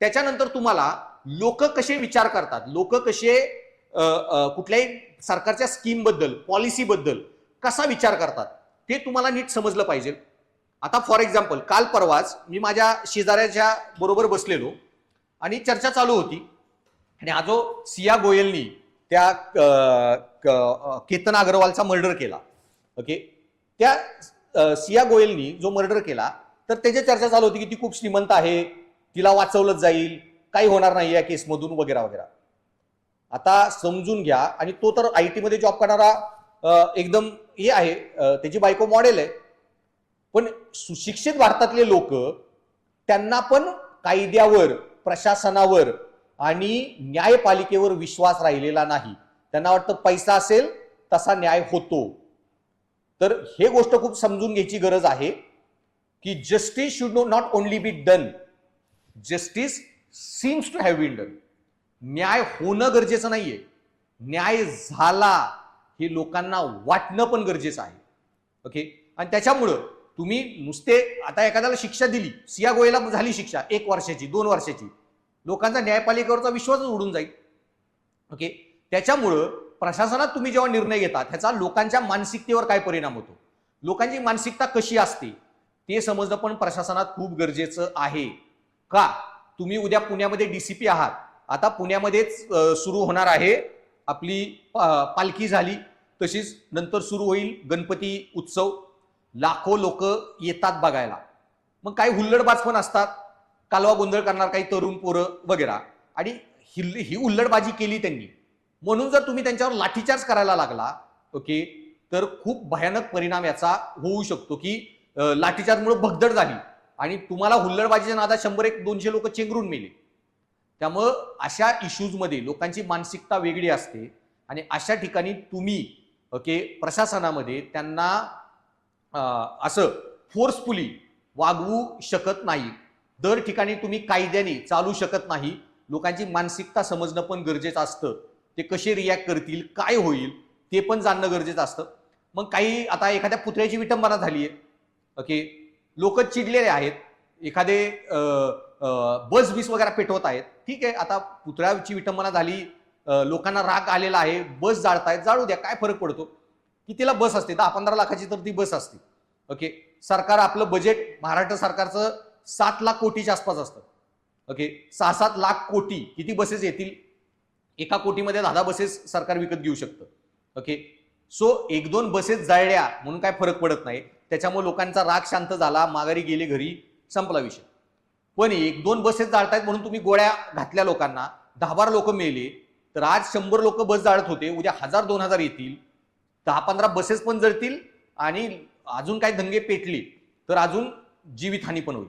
त्याच्यानंतर तुम्हाला लोक कसे विचार करतात, लोक कसे कुठल्याही सरकारच्या स्कीम बद्दल, पॉलिसी बद्दल कसा विचार करतात ते तुम्हाला नीट समजलं पाहिजे. आता फॉर एक्झाम्पल, काल परवाच मी माझ्या शेजाऱ्याच्या बरोबर बसलेलो आणि चर्चा चालू होती आणि हा जो सिया गोयलनी त्या केतन अग्रवालचा मर्डर केला, ओके, त्या सिया गोयलनी जो मर्डर केला तर त्याची चर्चा चालू होती की ती खूप श्रीमंत आहे, तिला वाचवलं जाईल, काही होणार नाही या केसमधून वगैरे वगैरे. आता समजून घ्या, आणि तो तर IT मध्ये जॉब करणारा एकदम हे आहे, त्याची बायको मॉडेल आहे, पण सुशिक्षित भारतातले लोक त्यांना पण कायद्यावर, प्रशासनावर आणि न्यायपालिकेवर विश्वास राहिलेला नाही. त्यांना वाटतं पैसा असेल तसा न्याय होतो. तर हे गोष्ट खूप समजून घ्यायची गरज आहे की justice should not only be done, justice seems to have been done. न्याय होणं गरजेचं नाहीये, न्याय झाला हे लोकांना वाटणं पण गरजेचं आहे. ओके, आणि त्याच्यामुळं तुम्ही नुसते आता एखाद्याला शिक्षा दिली, सिया गोयलला झाली शिक्षा 1 वर्षाची 2 वर्षाची, लोकांचा न्यायपालिकेवरचा विश्वासच उडून जाईल. ओके, त्याच्यामुळं प्रशासनात तुम्ही जेव्हा निर्णय घेता त्याचा लोकांच्या मानसिकतेवर काय परिणाम होतो, लोकांची मानसिकता कशी असते ते समजणं पण प्रशासनात खूप गरजेचं आहे. का, तुम्ही उद्या पुण्यामध्ये DCP आहात, आता पुण्यामध्येच सुरू होणार आहे आपली पालखी झाली, तशीच नंतर सुरू होईल गणपती उत्सव, लाखो लोक येतात बघायला. मग काही हुल्लडबाज पण असतात, कालवा गोंधळ करणार काही तरुण पोरं वगैरे, आणि ही हुल्लडबाजी केली त्यांनी म्हणून जर तुम्ही त्यांच्यावर लाठीचार्ज करायला लागला, ओके, तर खूप भयानक परिणाम याचा होऊ शकतो की लाठीचार्जमुळे भगदड झाली आणि तुम्हाला हुल्लडबाजीच्या नादात 100-200 लोक चेंगरून मेले. त्यामुळं अशा इश्यूजमध्ये लोकांची मानसिकता वेगळी असते आणि अशा ठिकाणी तुम्ही, ओके, प्रशासनामध्ये त्यांना असं फोर्सफुली वागवू शकत नाही. दर ठिकाणी तुम्ही कायद्याने चालू शकत नाही. लोकांची मानसिकता समजणं पण गरजेचं असतं, ते कसे रिॲक्ट करतील, काय होईल ते पण जाणणं गरजेचं असतं. मग काही आता एखाद्या पुतळ्याची विटंबना झाली आहे, ओके, लोक चिडलेले आहेत, एखादे बस बीस वगैरे पेटवत आहेत, ठीक आहे, आता पुतळ्याची विटंबना झाली, लोकांना राग आलेला आहे, बस जाळतायत, जाळू द्या, काय फरक पडतो. कितीला बस असते, 10-15 लाखाची तर ती बस असते. ओके, सरकार आपलं बजेट महाराष्ट्र सरकारचं 7 लाख कोटीच्या आसपास असतं. ओके, 6-7 लाख कोटी, किती बसेस येतील, 1 कोटीमध्ये 10 बसेस सरकार विकत घेऊ शकतं. ओके, सो 1-2 बसेस जळल्या म्हणून काय फरक पडत नाही, त्याच्यामुळे लोकांचा राग शांत झाला, माघारी गेले घरी, संपला विषय. पण 1-2 बसेस जाळतायत म्हणून तुम्ही गोळ्या घातल्या लोकांना, 10-12 लोक मेले, तर आज 100 लोक बस जाळत होते, उद्या 1000-2000 येतील, 10-15 बसेस पण जळतील आणि अजून काही दंगे पेटले तर अजून जीवितहानी पण होईल.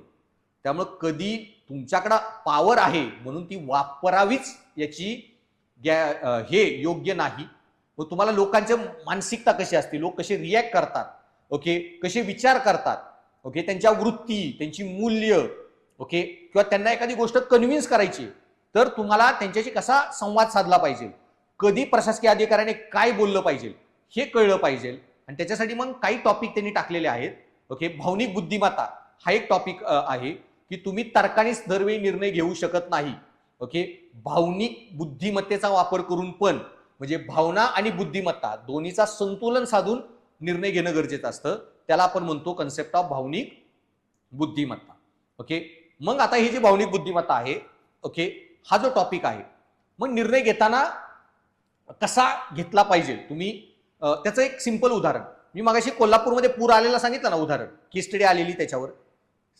त्यामुळे कधी तुमच्याकडे पॉवर आहे म्हणून ती वापरावीच याची हे योग्य नाही. मग तुम्हाला लोकांची मानसिकता कशी असते, लोक कसे रिॲक्ट करतात, ओके, कसे विचार करतात, ओके, त्यांच्या वृत्ती, त्यांची मूल्य, ओके, किंवा त्यांना एखादी गोष्ट कन्व्हिन्स करायची तर तुम्हाला त्यांच्याशी कसा संवाद साधला पाहिजे, कधी प्रशासकीय अधिकाऱ्याने काय बोललं पाहिजे हे कळलं पाहिजे. आणि त्याच्यासाठी मग काही टॉपिक त्यांनी टाकलेले आहेत. ओके, भावनिक बुद्धिमत्ता हा एक टॉपिक आहे की तुम्ही तर्कानेच दरवेळी निर्णय घेऊ शकत नाही. ओके, भावनिक बुद्धिमत्तेचा वापर करून पण, म्हणजे भावना आणि बुद्धिमत्ता दोन्हीचा संतुलन साधून निर्णय घेणं गरजेचं असतं. त्याला आपण म्हणतो कन्सेप्ट ऑफ भावनिक बुद्धिमत्ता. ओके, मग आता ही जी भावनिक बुद्धिमत्ता आहे, ओके, हा जो टॉपिक आहे, मग निर्णय घेताना कसा घेतला पाहिजे तुम्ही, त्याचं एक सिंपल उदाहरण मी मगाशी कोल्हापूरमध्ये पूर आलेला सांगितलं ना, उदाहरण केस स्टडी आलेली त्याच्यावर,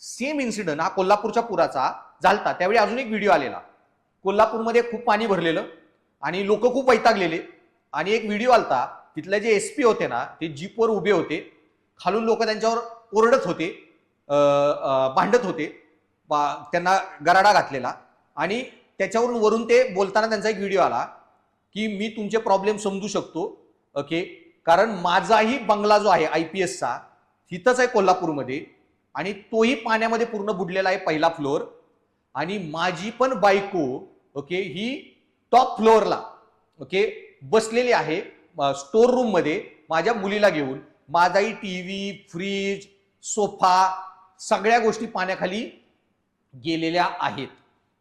सेम इन्सिडेंट हा कोल्हापूरच्या पुराचा झालता. त्यावेळी अजून एक व्हिडिओ आलेला, कोल्हापूरमध्ये खूप पाणी भरलेलं आणि लोक खूप वैतागलेले आणि एक व्हिडिओ आलता, तिथले जे SP होते ना ते जीपवर उभे होते खालून लोक त्यांच्यावर ओरडत होते, भांडत होते, त्यांना गराडा घातलेला, आणि त्याच्यावरून वरून ते बोलताना त्यांचा एक व्हिडिओ आला की मी तुमचे प्रॉब्लेम समजू शकतो, ओके, कारण माझाही बंगला जो आहे IPSचा तिथंच आहे कोल्हापूरमध्ये, आणि तोही पाण्यामध्ये पूर्ण बुडलेला आहे, पहिला फ्लोअर, आणि माझी पण बायको ओके ही टॉप फ्लोअरला ओके बसलेली आहे स्टोर रूम मध्ये माझ्या मुलीला घेऊन. माझाही टीव्ही, फ्रीज, सोफा सगळ्या गोष्टी पाण्याखाली गेलेल्या आहेत.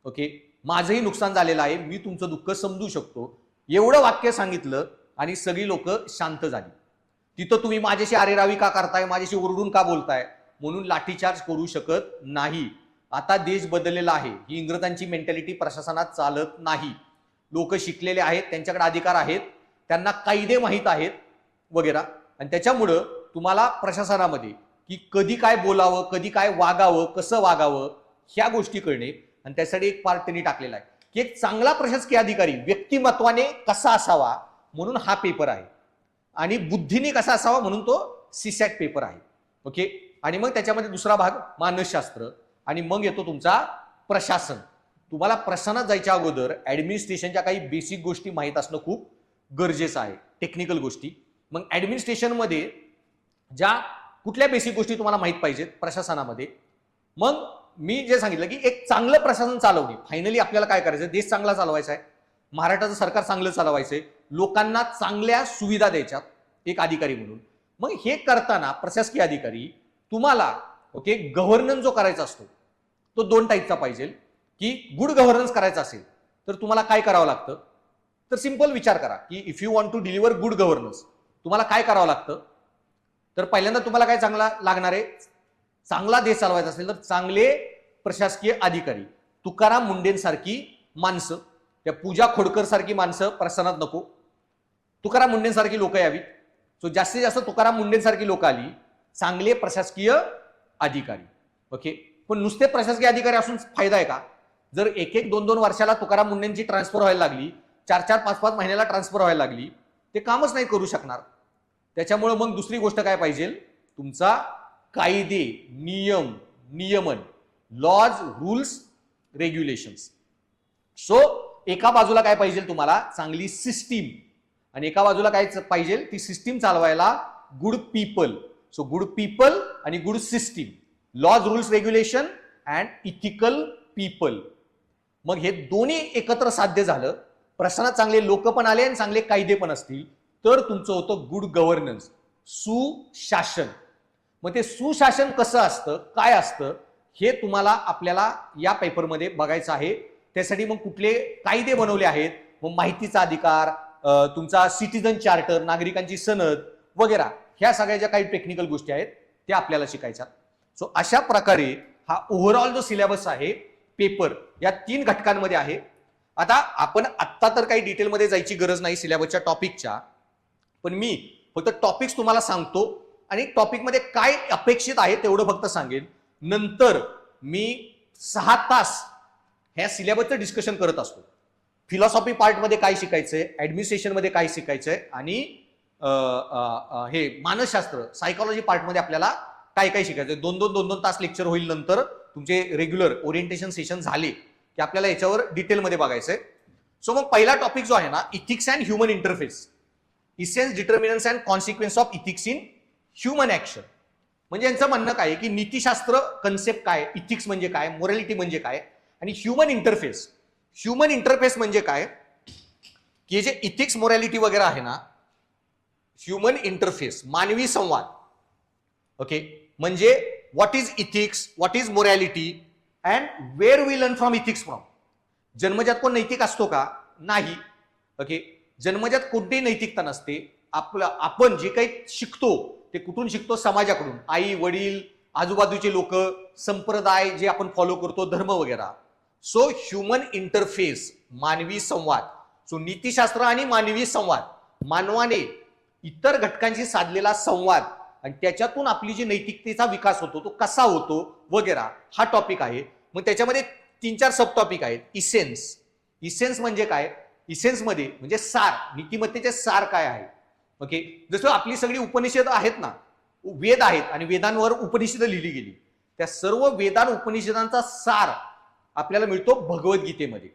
ओके, माझंही नुकसान झालेलं आहे, मी तुमचं दुःख समजू शकतो. एवढं वाक्य सांगितलं आणि सगळी लोक शांत झाली. तिथं तुम्ही माझ्याशी अरेरावी का करताय, माझ्याशी ओरडून का बोलताय म्हणून लाठीचार्ज करू शकत नाही. आता देश बदललेला आहे, ही इंग्रजांची मेंटॅलिटी प्रशासनात चालत नाही. लोक शिकलेले आहेत, त्यांच्याकडे अधिकार आहेत, त्यांना कायदे माहीत आहेत वगैरे, आणि त्याच्यामुळं तुम्हाला प्रशासनामध्ये की कधी काय बोलावं, कधी काय वागावं, कसं वागावं ह्या गोष्टी कळणे, आणि त्यासाठी एक पार्ट त्यांनी टाकलेला आहे की एक चांगला प्रशासकीय अधिकारी व्यक्तिमत्वाने कसा असावा म्हणून हा पेपर आहे, आणि बुद्धीने कसा असावा म्हणून तो CSAT पेपर आहे. ओके, आणि मग त्याच्यामध्ये दुसरा भाग मानसशास्त्र, आणि मग येतो तुमचा प्रशासन. तुम्हाला प्रशासनात जायच्या अगोदर ऍडमिनिस्ट्रेशनच्या काही बेसिक गोष्टी माहीत असणं खूप गरजेचं आहे, टेक्निकल गोष्टी. मग ऍडमिनिस्ट्रेशनमध्ये ज्या कुठल्या बेसिक गोष्टी तुम्हाला माहीत पाहिजेत प्रशासनामध्ये, मग मी जे सांगितलं की एक चांगलं प्रशासन चालवणे, फायनली आपल्याला काय करायचं, देश चांगला चालवायचा आहे, महाराष्ट्राचं सरकार चांगलं चालवायचंय, लोकांना चांगल्या सुविधा द्यायच्यात एक अधिकारी म्हणून. मग हे करताना प्रशासकीय अधिकारी तुम्हाला ओके गव्हर्नन्स जो करायचा असतो तो 2 टाईपचा पाहिजे. की गुड गव्हर्नन्स करायचा असेल तर तुम्हाला काय करावं लागतं, तर सिंपल विचार करा की if you want to deliver good governance तुम्हाला काय करावं लागतं. तर पहिल्यांदा तुम्हाला काय चांगला लागणार आहे, चांगला देश चालवायचा असेल तर चांगले प्रशासकीय अधिकारी, तुकाराम मुंडेंसारखी माणसं, त्या पूजा खोडकर सारखी माणसं प्रशासनात नको, तुकाराम मुंडेंसारखी लोक यावीत. सो जास्तीत जास्त तुकाराम मुंडेंसारखी लोक आली, चांगले प्रशासकीय अधिकारी. ओके, पण नुसते प्रशासकीय अधिकारी असून फायदा आहे का. जर 1-1, 2-2 वर्षाला तुकाराम मुंडेंची ट्रान्सफर व्हायला लागली, 4-4, 5-5 महिन्याला ट्रान्सफर व्हायला लागली, ते कामच नाही करू शकणार. त्याच्यामुळे मग दुसरी गोष्ट काय पाहिजे, तुमचा कायदे, नियमन, लॉज, रूल्स, रेग्युलेशन्स. सो एका बाजूला काय पाहिजे तुम्हाला, चांगली सिस्टीम, आणि एका बाजूला काय पाहिजे, ती सिस्टीम चालवायला good people. So good people आणि good system, laws, rules, regulation and ethical people. मग हे दोन्ही एकत्र साध्य झालं, प्रशासनात चांगले लोक पण आले आणि चांगले कायदे पण असतील, तर तुमचं होतं गुड गव्हर्नन्स, सुशासन. मग ते सुशासन कसं असतं, काय असतं, हे तुम्हाला आपल्याला या पेपरमध्ये बघायचं आहे. त्यासाठी मग कुठले कायदे बनवले आहेत, मग माहितीचा अधिकार, तुमचा सिटीजन चार्टर, नागरिकांची सनद वगैरे, ह्या सगळ्या ज्या काही टेक्निकल गोष्टी आहेत त्या आपल्याला शिकायच्या. सो अशा प्रकारे हा ओव्हरऑल जो सिलेबस आहे पेपर या 3 घटकांमध्ये आहे. आता आपण आत्ता तर काही डिटेलमध्ये जायची गरज नाही सिलेबसच्या टॉपिकच्या, पण मी फक्त टॉपिक्स तुम्हाला सांगतो आणि टॉपिकमध्ये काय अपेक्षित आहे तेवढं फक्त सांगेन. नंतर मी 6 तास ह्या सिलेबसचं डिस्कशन करत असतो. फिलॉसॉफी पार्टमध्ये काय शिकायचंय, ऍडमिनिस्ट्रेशनमध्ये काय शिकायचंय, आणि हे मानसशास्त्र, सायकोलॉजी पार्टमध्ये आपल्याला काय काय शिकायचंय. 2-2 तास लेक्चर होईल. नंतर तुमचे रेग्युलर ओरिएंटेशन सेशन झाले की आपल्याला याच्यावर डिटेलमध्ये बघायचंय. सो मग पहिला टॉपिक जो आहे ना, ethics and human interface, essence, determinants and consequence of ethics in human action. म्हणजे यांचं म्हणणं काय की नीतिशास्त्र कन्सेप्ट काय, इथिक्स म्हणजे काय, मोरॅलिटी म्हणजे काय, आणि ह्युमन इंटरफेस. ह्युमन इंटरफेस म्हणजे काय की जे इथिक्स, मोरॅलिटी वगैरे आहे ना, ह्युमन इंटरफेस, मानवी संवाद. ओके, म्हणजे what is ethics, what is morality and where we learn from ethics from. जन्मजात कोण नैतिक असतो का, नाही. ओके, जन्मजात कोणतीही नैतिकता नसते. आपण जे काही शिकतो ते कुठून शिकतो, समाजाकडून, आई वडील, आजूबाजूचे लोक, संप्रदाय जे आपण फॉलो करतो, धर्म वगैरे. सो ह्युमन इंटरफेस, मानवी संवाद. सो नीतिशास्त्र आणि मानवी संवाद, मानवाने इतर घटकांशी साधलेला संवाद आणि त्याच्यातून आपली जी नैतिकतेचा विकास होतो तो कसा होतो वगैरे, हा टॉपिक आहे. मग त्याच्यामध्ये 3-4 सब टॉपिक आहेत. इसेन्स म्हणजे काय, इसेन्स मध्ये म्हणजे सार, नीतिमत्तेचे सार काय आहे. ओके, जसं आपली सगळी उपनिषद आहेत ना, वेद आहेत आणि वेदांवर उपनिषदं लिहिली गेली. त्या सर्व उपनिषदांचा सार आपल्याला मिळतो भगवद्गीतेमध्ये.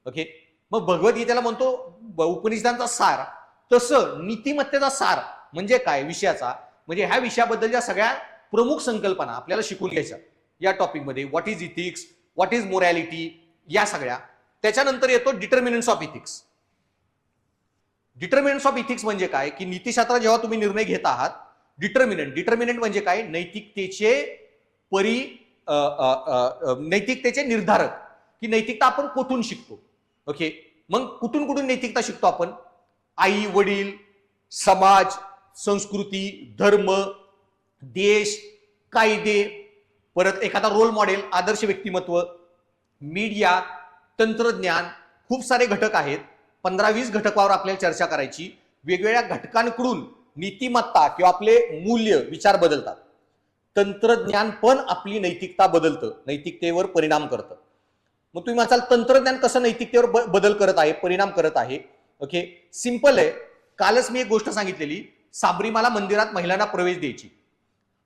ओके, मग भगवद्गीतेला म्हणतो उपनिषदांचा सार, तसं नीतिमत्तेचा सार म्हणजे काय विषयाचा, म्हणजे ह्या विषयाबद्दलच्या सगळ्या प्रमुख संकल्पना आपल्याला शिकून घ्यायच्या या टॉपिकमध्ये. What is ethics, what is morality, या सगळ्या. त्याच्यानंतर येतो determinants of ethics. Determinants of ethics म्हणजे काय की नीतिशास्त्रात जेव्हा तुम्ही निर्णय घेत आहात, डिटर्मिनंट म्हणजे काय, नैतिकतेचे निर्धारक, की नैतिकता आपण कुठून शिकतो. ओके, मग कुठून कुठून नैतिकता शिकतो आपण? आई वडील, समाज, संस्कृती, धर्म, देश, कायदे, परत एखादा रोल मॉडेल, आदर्श व्यक्तिमत्व, मीडिया, तंत्रज्ञान, खूप सारे घटक आहेत. 15-20 घटकावर आपल्याला चर्चा करायची. वेगवेगळ्या घटकांकडून नीतिमत्ता किंवा आपले मूल्य, विचार बदलतात. तंत्रज्ञान पण आपली नैतिकता बदलतं, नैतिकतेवर परिणाम करतं. मग तुम्ही म्हणाल तंत्रज्ञान कसं नैतिकतेवर बदल करत आहे, परिणाम करत आहे? ओके, सिंपल आहे. कालच मी एक गोष्ट सांगितलेली, साबरीमाला मंदिरात महिलांना प्रवेश द्यायची.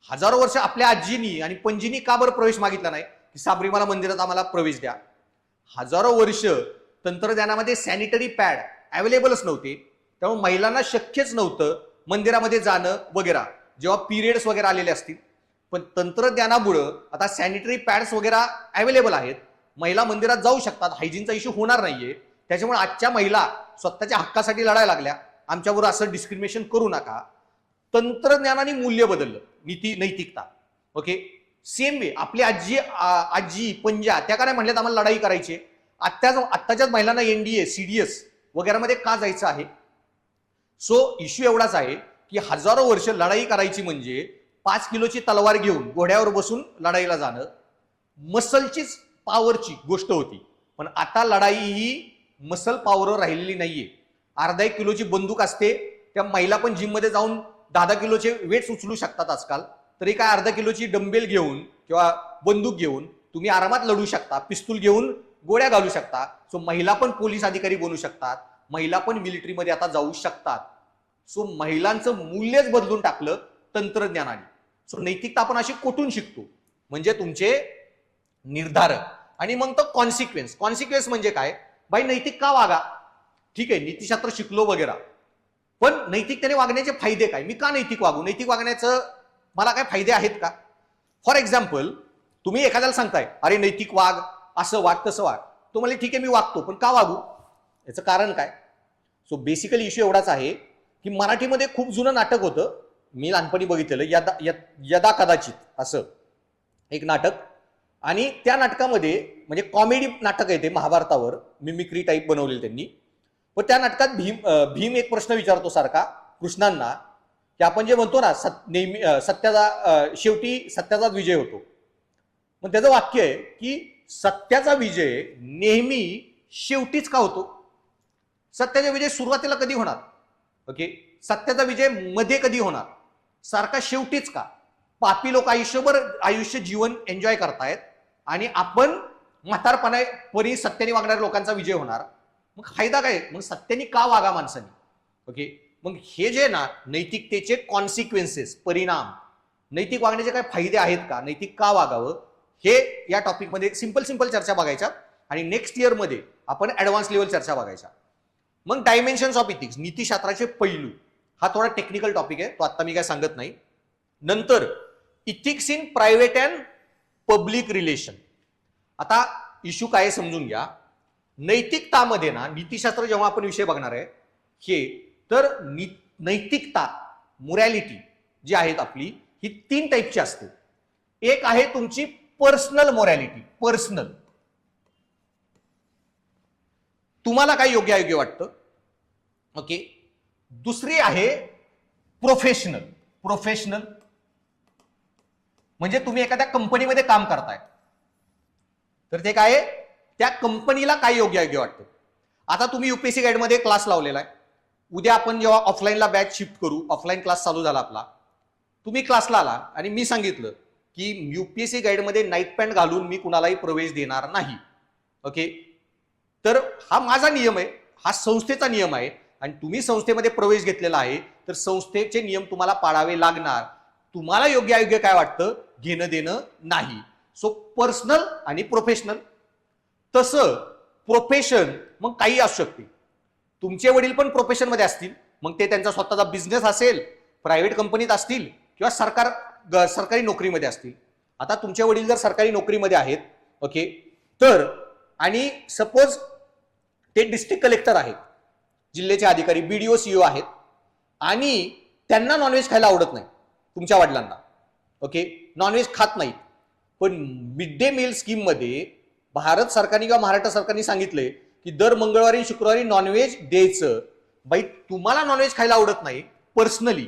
हजारो वर्ष आपल्या आजीनी आणि पणजीनी का बरं प्रवेश मागितला नाही की साबरीमाला मंदिरात आम्हाला प्रवेश द्या? हजारो वर्ष तंत्रज्ञानामध्ये सॅनिटरी पॅड अवेलेबलच नव्हते, त्यामुळे महिलांना शक्यच नव्हतं मंदिरामध्ये जाणं वगैरे, जेव्हा पिरियड्स वगैरे आलेले असतील. पण तंत्रज्ञानामुळं आता सॅनिटरी पॅड्स वगैरे अवेलेबल आहेत, महिला मंदिरात जाऊ शकतात, हायजीनचा इश्यू होणार नाहीये. त्याच्यामुळे आजच्या महिला स्वतःच्या हक्कासाठी लढायला लागल्या. आमच्यावर असं डिस्क्रिमिनेशन करू नका. तंत्रज्ञानाने मूल्य बदललं, नैतिकता. ओके, सेम वे आपली आजी पंजा त्या काय म्हणल्यात आम्हाला लढाई करायची. आत्ताच्याच महिलांना एनडीए, सीडीएस वगैरे मध्ये का जायचं आहे? सो इश्यू एवढाच आहे की हजारो वर्ष लढाई करायची म्हणजे 5 किलोची तलवार घेऊन घोड्यावर बसून लढाईला जाणं, मसलचीच पॉवरची गोष्ट होती. पण आता लढाई ही मसल पॉवरवर राहिलेली नाहीये. अर्धा 1 किलोची बंदूक असते, त्या महिला पण जिम मध्ये जाऊन 10-10 किलोचे वेट्स उचलू शकतात आजकाल. तरी काय अर्धा किलोची डंबेल घेऊन किंवा बंदूक घेऊन तुम्ही आरामात लढू शकता, पिस्तूल घेऊन गोळ्या घालू शकता. सो महिला पण पोलीस अधिकारी बनू शकतात, महिला पण मिलिटरीमध्ये आता जाऊ शकतात. सो महिलांचं मूल्यच बदलून टाकलं तंत्रज्ञानाने. सो नैतिकता आपण अशी कुठून शिकतो म्हणजे तुमचे निर्धारक. आणि मग तो कॉन्सिक्वेन्स म्हणजे काय, बाई नैतिक का वागा? ठीक आहे, नीतिशास्त्र शिकलो वगैरे, पण नैतिकतेने वागण्याचे फायदे काय? मी का नैतिक वागू? नैतिक वागण्याचं मला काय फायदे आहेत का? फॉर एक्झाम्पल, तुम्ही एखाद्याला सांगताय अरे नैतिक वाग, असं वाग, तसं वाग. तो म्हणजे ठीक आहे मी वागतो, पण का वागू? याचं कारण काय? सो बेसिकली इश्यू एवढाच आहे की मराठीमध्ये खूप जुनं नाटक होतं, मी लहानपणी बघितलेलं, यदा कदाचित असं एक नाटक. आणि त्या नाटकामध्ये म्हणजे कॉमेडी नाटक आहे ते, महाभारतावर मिमिक्री टाईप बनवलेलं त्यांनी. पण त्या नाटकात भीम एक प्रश्न विचारतो सारखा कृष्णांना, की आपण जे म्हणतो ना नेहमी शेवटी सत्याचा विजय होतो. मग त्याचं वाक्य आहे की सत्याचा विजय नेहमी शेवटीच का होतो? सत्याचा विजय सुरुवातीला कधी होणार? ओके, सत्याचा विजय मध्ये कधी होणार? सारखा शेवटीच का? पापी लोक आयुष्य जीवन एन्जॉय करतायत आणि आपण म्हातारपणी सत्याने वागणाऱ्या लोकांचा विजय होणार. मग फायदा काय? मग सत्याने का वागा माणसाने? ओके, मग हे जे ना नैतिकतेचे कॉन्सिक्वेन्सेस, परिणाम, नैतिक वागण्याचे काय फायदे आहेत का, नैतिक का वागावं, हे या टॉपिकमध्ये सिंपल चर्चा बघायच्या. आणि नेक्स्ट इयरमध्ये आपण ऍडव्हान्स लेवल चर्चा बघायच्या. मग डायमेन्शन्स ऑफ इथिक्स, नीतिशास्त्राचे पैलू, हा थोडा टेक्निकल टॉपिक आहे, तो आता मी काय सांगत नाही. नंतर ethics in private and public relation. आता इश्यू काय समजून घ्या. नैतिकतामध्ये ना, नीतिशास्त्र जेव्हा आपण विषय बघणार आहे हे, तर नैतिकता, मोरॅलिटी जी आहेत आपली, ही 3 टाईपची असते. एक आहे तुमची पर्सनल मोरॅलिटी, पर्सनल, तुम्हाला काय योग्य वाटतं. ओके, दुसरी आहे प्रोफेशनल, म्हणजे तुम्ही एखाद्या कंपनीमध्ये काम करताय, तर ते काय, त्या कंपनीला काय योग्य वाटतं. आता तुम्ही युपीएससी गाईडमध्ये क्लास लावलेला आहे. उद्या आपण जेव्हा ऑफलाईनला बॅच शिफ्ट करू, ऑफलाईन क्लास चालू झाला आपला, तुम्ही क्लासला आला आणि मी सांगितलं की युपीएससी गाईडमध्ये नाईट पॅन्ट घालून मी कुणालाही प्रवेश देणार नाही. ओके, तर हा माझा नियम आहे, हा संस्थेचा नियम आहे, आणि तुम्ही संस्थेमध्ये प्रवेश घेतलेला आहे तर संस्थेचे नियम तुम्हाला पाळावे लागणार. तुम्हाला योग्य अयोग्य काय वाटतं घेणं देणं नाही. सो पर्सनल आणि प्रोफेशनल. तसं प्रोफेशन मग काही असू शकते. तुमचे वडील पण प्रोफेशन मध्ये असतील, मग ते त्यांचा स्वतःचा बिझनेस असेल, प्रायव्हेट कंपनीत असतील किंवा सरकारी नोकरीमध्ये असतील. आता तुमचे वडील जर सरकारी नोकरीमध्ये आहेत, ओके, तर आणि सपोज ते डिस्ट्रिक्ट कलेक्टर आहेत, जिल्ह्याचे अधिकारी, बीडीओ सीईओ आहेत आणि त्यांना नॉनव्हेज खायला आवडत नाही तुमच्या वडिलांना, ओके, नॉनव्हेज खात नाहीत, पण मिड डे मील स्कीम मध्ये भारत सरकारने किंवा महाराष्ट्र सरकारने सांगितलंय की दर मंगळवारी शुक्रवारी नॉनव्हेज द्यायचं. बाई तुम्हाला नॉनव्हेज खायला आवडत नाही पर्सनली,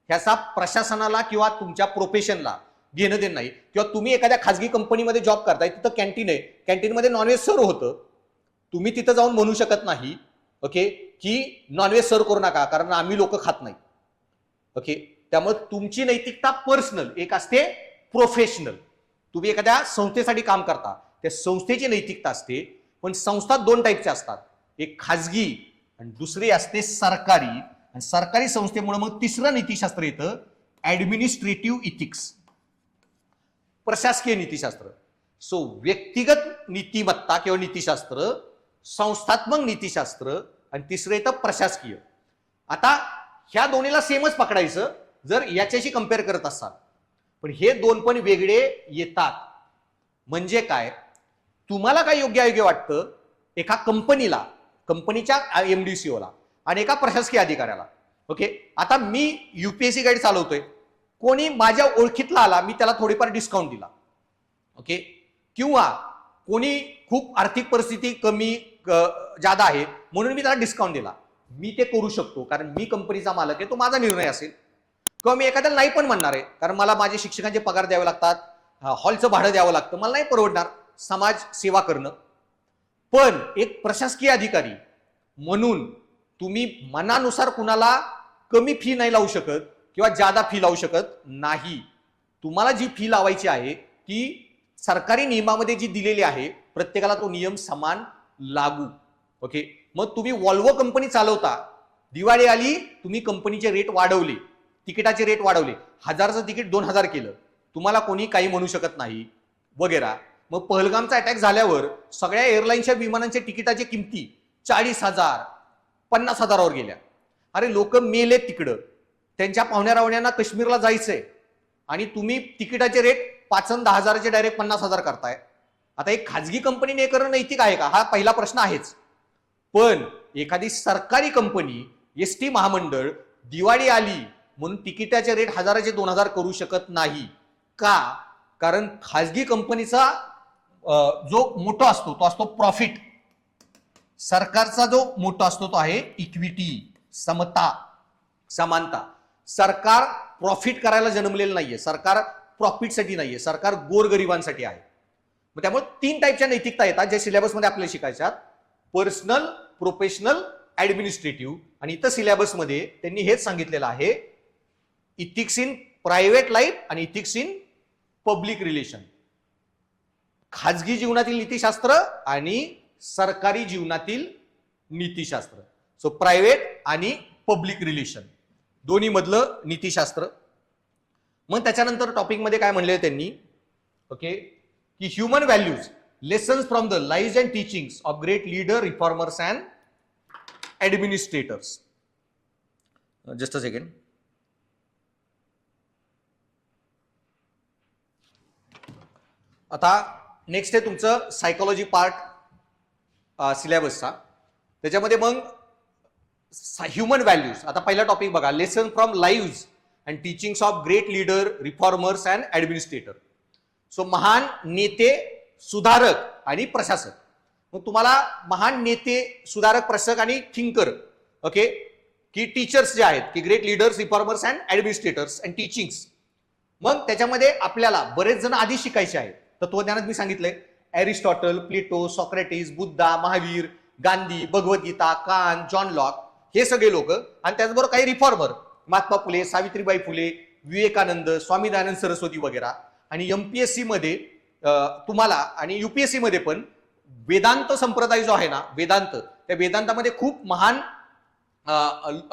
ह्याचा प्रशासनाला किंवा तुमच्या प्रोफेशनला घेणं देणं नाही. किंवा तुम्ही एखाद्या खाजगी कंपनीमध्ये जॉब करताय, तिथं कॅन्टीन आहे, कॅन्टीनमध्ये नॉनव्हेज सर्व होतं, तुम्ही तिथं जाऊन म्हणू शकत नाही, ओके, की नॉनव्हेज सर्व करू नका कारण आम्ही लोक खात नाही, ओके. त्यामुळे तुमची नैतिकता पर्सनल एक असते, प्रोफेशनल. तुम्ही एखाद्या संस्थेसाठी काम करता, त्या संस्थेची नैतिकता असते. पण संस्था दोन टाईपच्या असतात, एक खाजगी आणि दुसरी असते सरकारी. आणि सरकारी संस्थेमुळे मग तिसरं नीतिशास्त्र येतं, ऍडमिनिस्ट्रेटिव्ह इथिक्स, प्रशासकीय नीतिशास्त्र. सो व्यक्तिगत नीतिमत्ता किंवा नीतिशास्त्र, संस्थात्मक नीतिशास्त्र आणि तिसरं येतं प्रशासकीय. आता ह्या दोन्हीला सेमच पकडायचं जर याच्याशी कम्पेअर करत असाल, पण हे दोन पण वेगळे येतात. म्हणजे काय, तुम्हाला काय योग्य अयोग्य वाटतं एका कंपनीला, कंपनीच्या एमडीसीओला आणि एका प्रशासकीय अधिकाऱ्याला, ओके. आता मी युपीएससी गाईड चालवतोय, कोणी माझ्या ओळखीतला आला, मी त्याला थोडीफार डिस्काउंट दिला, ओके. किंवा कोणी खूप आर्थिक परिस्थिती कमी जादा आहे म्हणून मी त्याला डिस्काउंट दिला, मी ते करू शकतो कारण मी कंपनीचा मालक आहे, तो माझा निर्णय असेल. किंवा मी एखाद्याला नाही पण म्हणणार आहे कारण मला माझे शिक्षकांचे पगार द्यावे लागतात, हॉलचं भाडं द्यावं लागतं, मला नाही परवडणार समाज सेवा करणं. पण एक प्रशासकीय अधिकारी म्हणून तुम्ही मनानुसार कुणाला कमी फी नाही लावू शकत किंवा जादा फी लावू शकत नाही. तुम्हाला जी फी लावायची आहे ती सरकारी नियमामध्ये जी दिलेली आहे, प्रत्येकाला तो नियम समान लागू, ओके. मग तुम्ही वॉल्वो कंपनी चालवता, दिवाळी आली, तुम्ही कंपनीचे रेट वाढवले, तिकिटाचे रेट वाढवले, 1000चं तिकीट 2000 केलं, तुम्हाला कोणी काही म्हणू शकत नाही वगैरे. मग पहलगामचा अटॅक झाल्यावर सगळ्या एअरलाईनच्या विमानांच्या तिकिटाची किमती 40,000 50,000वर गेल्या. अरे लोक मेले तिकडं, त्यांच्या पाहुण्या रावण्यांना काश्मीरला जायचंय आणि तुम्ही तिकिटाचे रेट 5 आणि 10,000चे डायरेक्ट 50,000 करताय. आता एक खाजगी कंपनीने करणं नैतिक आहे का, हा पहिला प्रश्न आहेच. पण एखादी सरकारी कंपनी, एसटी महामंडळ, दिवाळी आली म्हणून तिकिटाचे रेट 1000चे 2000 करू शकत नाही का, कारण खाजगी कंपनीचा जो मोठा असतो तो असतो प्रॉफिट, सरकारचा जो मोठा असतो तो आहे इक्विटी, समता, समानता. सरकार प्रॉफिट करायला जन्मलेलं नाहीये, सरकार प्रॉफिटसाठी नाहीये, सरकार गोरगरिबांसाठी आहे. मग त्यामुळे 3 टाईपच्या नैतिकता येतात जे सिलेबसमध्ये आपल्याला शिकायच्यात, पर्सनल, प्रोफेशनल, ऍडमिनिस्ट्रेटिव्ह. आणि इथं सिलेबसमध्ये त्यांनी हेच सांगितलेलं आहे, इथिक्स इन प्रायव्हेट लाईफ आणि इथिक्स इन पब्लिक रिलेशन. खाजगी जीवनातील नीतिशास्त्र आणि सरकारी जीवनातील नीतिशास्त्र. सो प्रायव्हेट आणि पब्लिक रिलेशन दोन्ही मधलं नीतिशास्त्र. मग त्याच्यानंतर टॉपिक मध्ये काय म्हणले त्यांनी, ओके, की human values, lessons from the live and teachings of great leader, reformers and administrators. Just a second. आता नेक्स्ट आहे तुमचं सायकोलॉजी पार्ट सिलेबसचा. त्याच्यामध्ये मग ह्युमन व्हॅल्यूज. आता पहिला टॉपिक बघा, lesson from live and teachings of great leader, reformers and administrator. So महान नेते, सुधारक आणि प्रशासक. मग तुम्हाला महान नेते, सुधारक, प्रशासक आणि थिंकर, ओके, की टीचर्स जे आहेत की great leaders, reformers and administrators and teachings. मग त्याच्यामध्ये आपल्याला बरेच जण आधी शिकायचे आहेत. तत्वज्ञानात मी सांगितलंय Aristotle, Plato, Socrates, Buddha, Mahavir, Gandhi, Bhagavad Gita, Kant, John Locke, हे सगळे लोक. आणि त्याचबरोबर काही रिफॉर्मर, महात्मा फुले, सावित्रीबाई फुले, विवेकानंद, स्वामी दयानंद सरस्वती वगैरे. आणि एमपीएससी मध्ये तुम्हाला आणि युपीएससी मध्ये पण वेदांत संप्रदाय जो आहे ना, वेदांत, त्या वेदांतामध्ये खूप महान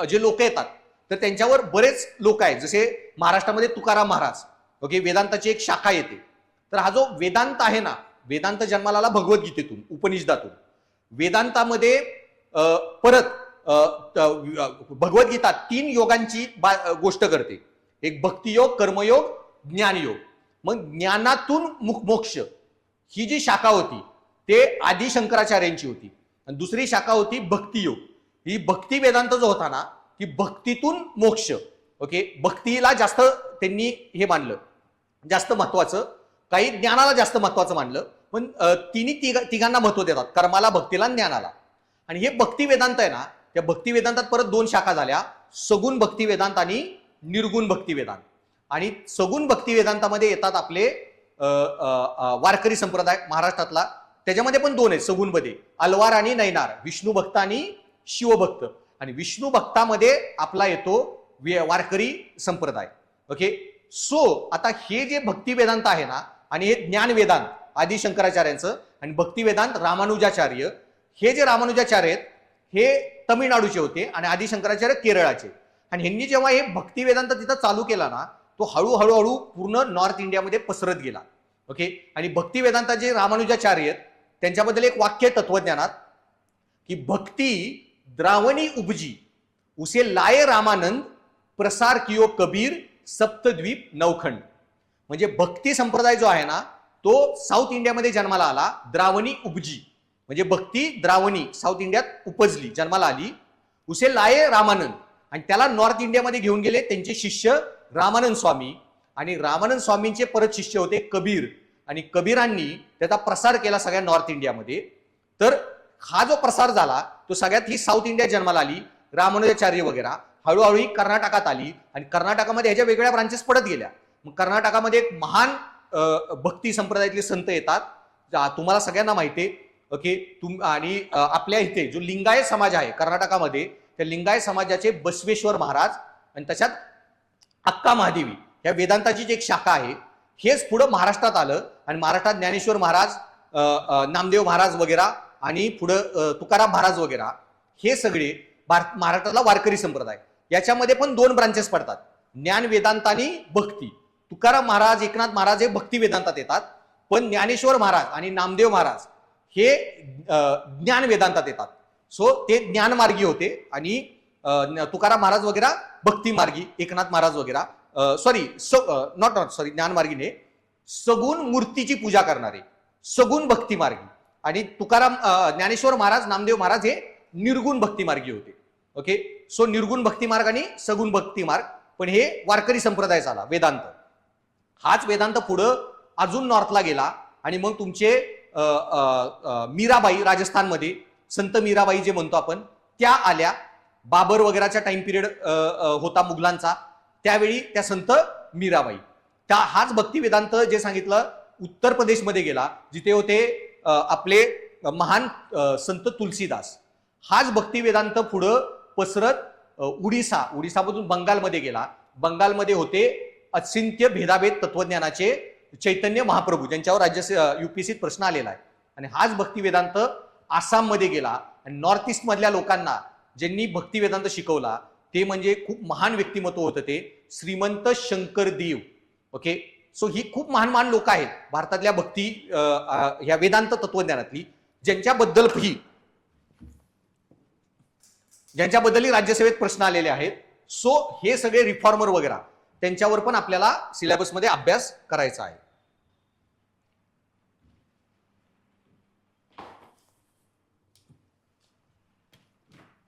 जे लोक येतात तर त्यांच्यावर बरेच लोक आहेत, जसे महाराष्ट्रामध्ये तुकाराम महाराज, ओके, वेदांताची एक शाखा येते. तर हा जो वेदांत आहे ना, वेदांत जन्माला आला भगवद्गीतेतून, उपनिषदातून. वेदांतामध्ये परत भगवद्गीता 3 योगांची गोष्ट करते. एक भक्तियोग, कर्मयोग, ज्ञानयोग. मग ज्ञानातून मोक्ष ही जी शाखा होती ते आदि शंकराचार्यांची होती. आणि दुसरी शाखा होती भक्तियोग. ही भक्ती वेदांत जो होता ना, की भक्तीतून मोक्ष, ओके, भक्तीला जास्त त्यांनी हे मानलं, जास्त महत्वाचं, काही ज्ञानाला जास्त महत्वाचं मानलं. पण तिघांना महत्व देतात, कर्माला, भक्तीला, ज्ञानाला. आणि हे भक्ती वेदांत आहे ना, त्या भक्ती वेदांतात परत 2 शाखा झाल्या, सगुण भक्ती वेदांत आणि निर्गुण भक्ती वेदांत. आणि सगुण भक्ती वेदांतामध्ये येतात आपले वारकरी संप्रदाय महाराष्ट्रातला. त्याच्यामध्ये पण 2 आहेत सगुणमध्ये, अलवार आणि नैनार, विष्णू भक्त आणि शिवभक्त. आणि विष्णू भक्तामध्ये आपला येतो वारकरी संप्रदाय. ओके, सो आता हे जे भक्ती वेदांत आहे ना, आणि हे ज्ञान वेदांत आदि शंकराचार्यांचं, आणि भक्ती वेदांत रामानुजाचार्य, हे जे रामानुजाचार्य आहेत हे तमिळनाडूचे होते आणि आदि शंकराचार्य केरळाचे. आणि ह्यांनी जेव्हा हे भक्ती वेदांत तिथं चालू केला ना, तो हळूहळू पूर्ण नॉर्थ इंडियामध्ये पसरत गेला. ओके, आणि भक्ती वेदांत जे रामानुजाचार्य आहेत त्यांच्याबद्दल एक वाक्य तत्वज्ञानात, की भक्ती द्रावणी उपजी उसे लाये रामानंद, प्रसार कियो कबीर, सप्तद्वीप नवखंड. म्हणजे भक्ती संप्रदाय जो आहे ना, तो साऊथ इंडियामध्ये जन्माला आला, द्रावणी उपजी, म्हणजे भक्ती द्रावणी साऊथ इंडियात उपजली, जन्माला आली. उसे लाये रामानंद, आणि त्याला नॉर्थ इंडियामध्ये घेऊन गेले त्यांचे शिष्य रामानंद स्वामी. आणि रामानंद स्वामींचे परत शिष्य होते कबीर, आणि कबीरांनी त्याचा प्रसार केला सगळ्या नॉर्थ इंडियामध्ये. तर हा जो प्रसार झाला तो सगळ्यात ही साऊथ इंडिया जन्माला आली, रामानुजाचार्य वगैरे. हळूहळू ही कर्नाटकात आली, आणि कर्नाटकामध्ये ह्याच्या वेगळ्या ब्रांचेस पडत गेल्या. मग कर्नाटकामध्ये एक महान भक्ती संप्रदायातले संत येतात, तुम्हाला सगळ्यांना माहिती आहे. ओके, आणि आपल्या इथे जो लिंगायत समाज आहे कर्नाटकामध्ये, त्या लिंगायत समाजाचे बसवेश्वर महाराज आणि त्याच्यात अक्का महादेवी, या वेदांताची जी एक शाखा आहे, हेच पुढं महाराष्ट्रात आलं. आणि महाराष्ट्रात ज्ञानेश्वर महाराज, नामदेव महाराज वगैरे, आणि पुढं तुकाराम महाराज वगैरे, हे सगळे महाराष्ट्रातला वारकरी संप्रदाय. याच्यामध्ये पण 2 ब्रांचेस पडतात, ज्ञान वेदांत आणि भक्ती. तुकाराम महाराज, एकनाथ महाराज हे भक्ती वेदांतात येतात, पण ज्ञानेश्वर महाराज आणि नामदेव महाराज हे ज्ञान वेदांतात येतात. सो ते ज्ञानमार्गी होते, आणि तुकाराम महाराज वगैरे भक्ती मार्गी, एकनाथ महाराज वगैरे ज्ञानमार्गी ने सगुण मूर्तीची पूजा करणारे, सगुण भक्ती मार्गी. आणि तुकाराम, ज्ञानेश्वर महाराज, नामदेव महाराज हे निर्गुण भक्ती मार्गी होते. ओके, सो निर्गुण भक्ती मार्ग आणि सगुण भक्ती मार्ग, पण हे वारकरी संप्रदाय झाला वेदांत. हाच वेदांत पुढं अजून नॉर्थला गेला, आणि मग तुमचे मीराबाई, राजस्थानमध्ये संत मीराबाई जे म्हणतो आपण, त्या आल्या. बाबर वगैरेचा टाइम पिरियड होता मुघलांचा, त्यावेळी त्या संत मीराबाई. हाच भक्ती वेदांत जे सांगितलं उत्तर प्रदेशमध्ये गेला, जिथे होते आपले महान संत तुलसीदास. हाच भक्ती वेदांत पुढं पसरत उडीसामधून बंगालमध्ये गेला. बंगालमध्ये होते अचिंत्य भेदाभेद तत्वज्ञानाचे चैतन्य महाप्रभू, ज्यांच्यावर UPSCत प्रश्न आलेला आहे. आणि हाच भक्ती वेदांत आसाममध्ये गेला. आणि नॉर्थ ईस्ट मधल्या लोकांना ज्यांनी भक्ती वेदांत शिकवला ते म्हणजे खूप महान व्यक्तिमत्व होतं, ते श्रीमंत शंकरदेव. ओके, सो ही खूप महान महान लोक आहेत भारतातल्या भक्ती ह्या वेदांत तत्वज्ञानातली, ज्यांच्याबद्दलही राज्यसभेत प्रश्न आलेले आहेत. सो हे सगळे रिफॉर्मर वगैरे, त्यांच्यावर पण आपल्याला सिलेबसमध्ये अभ्यास करायचा आहे.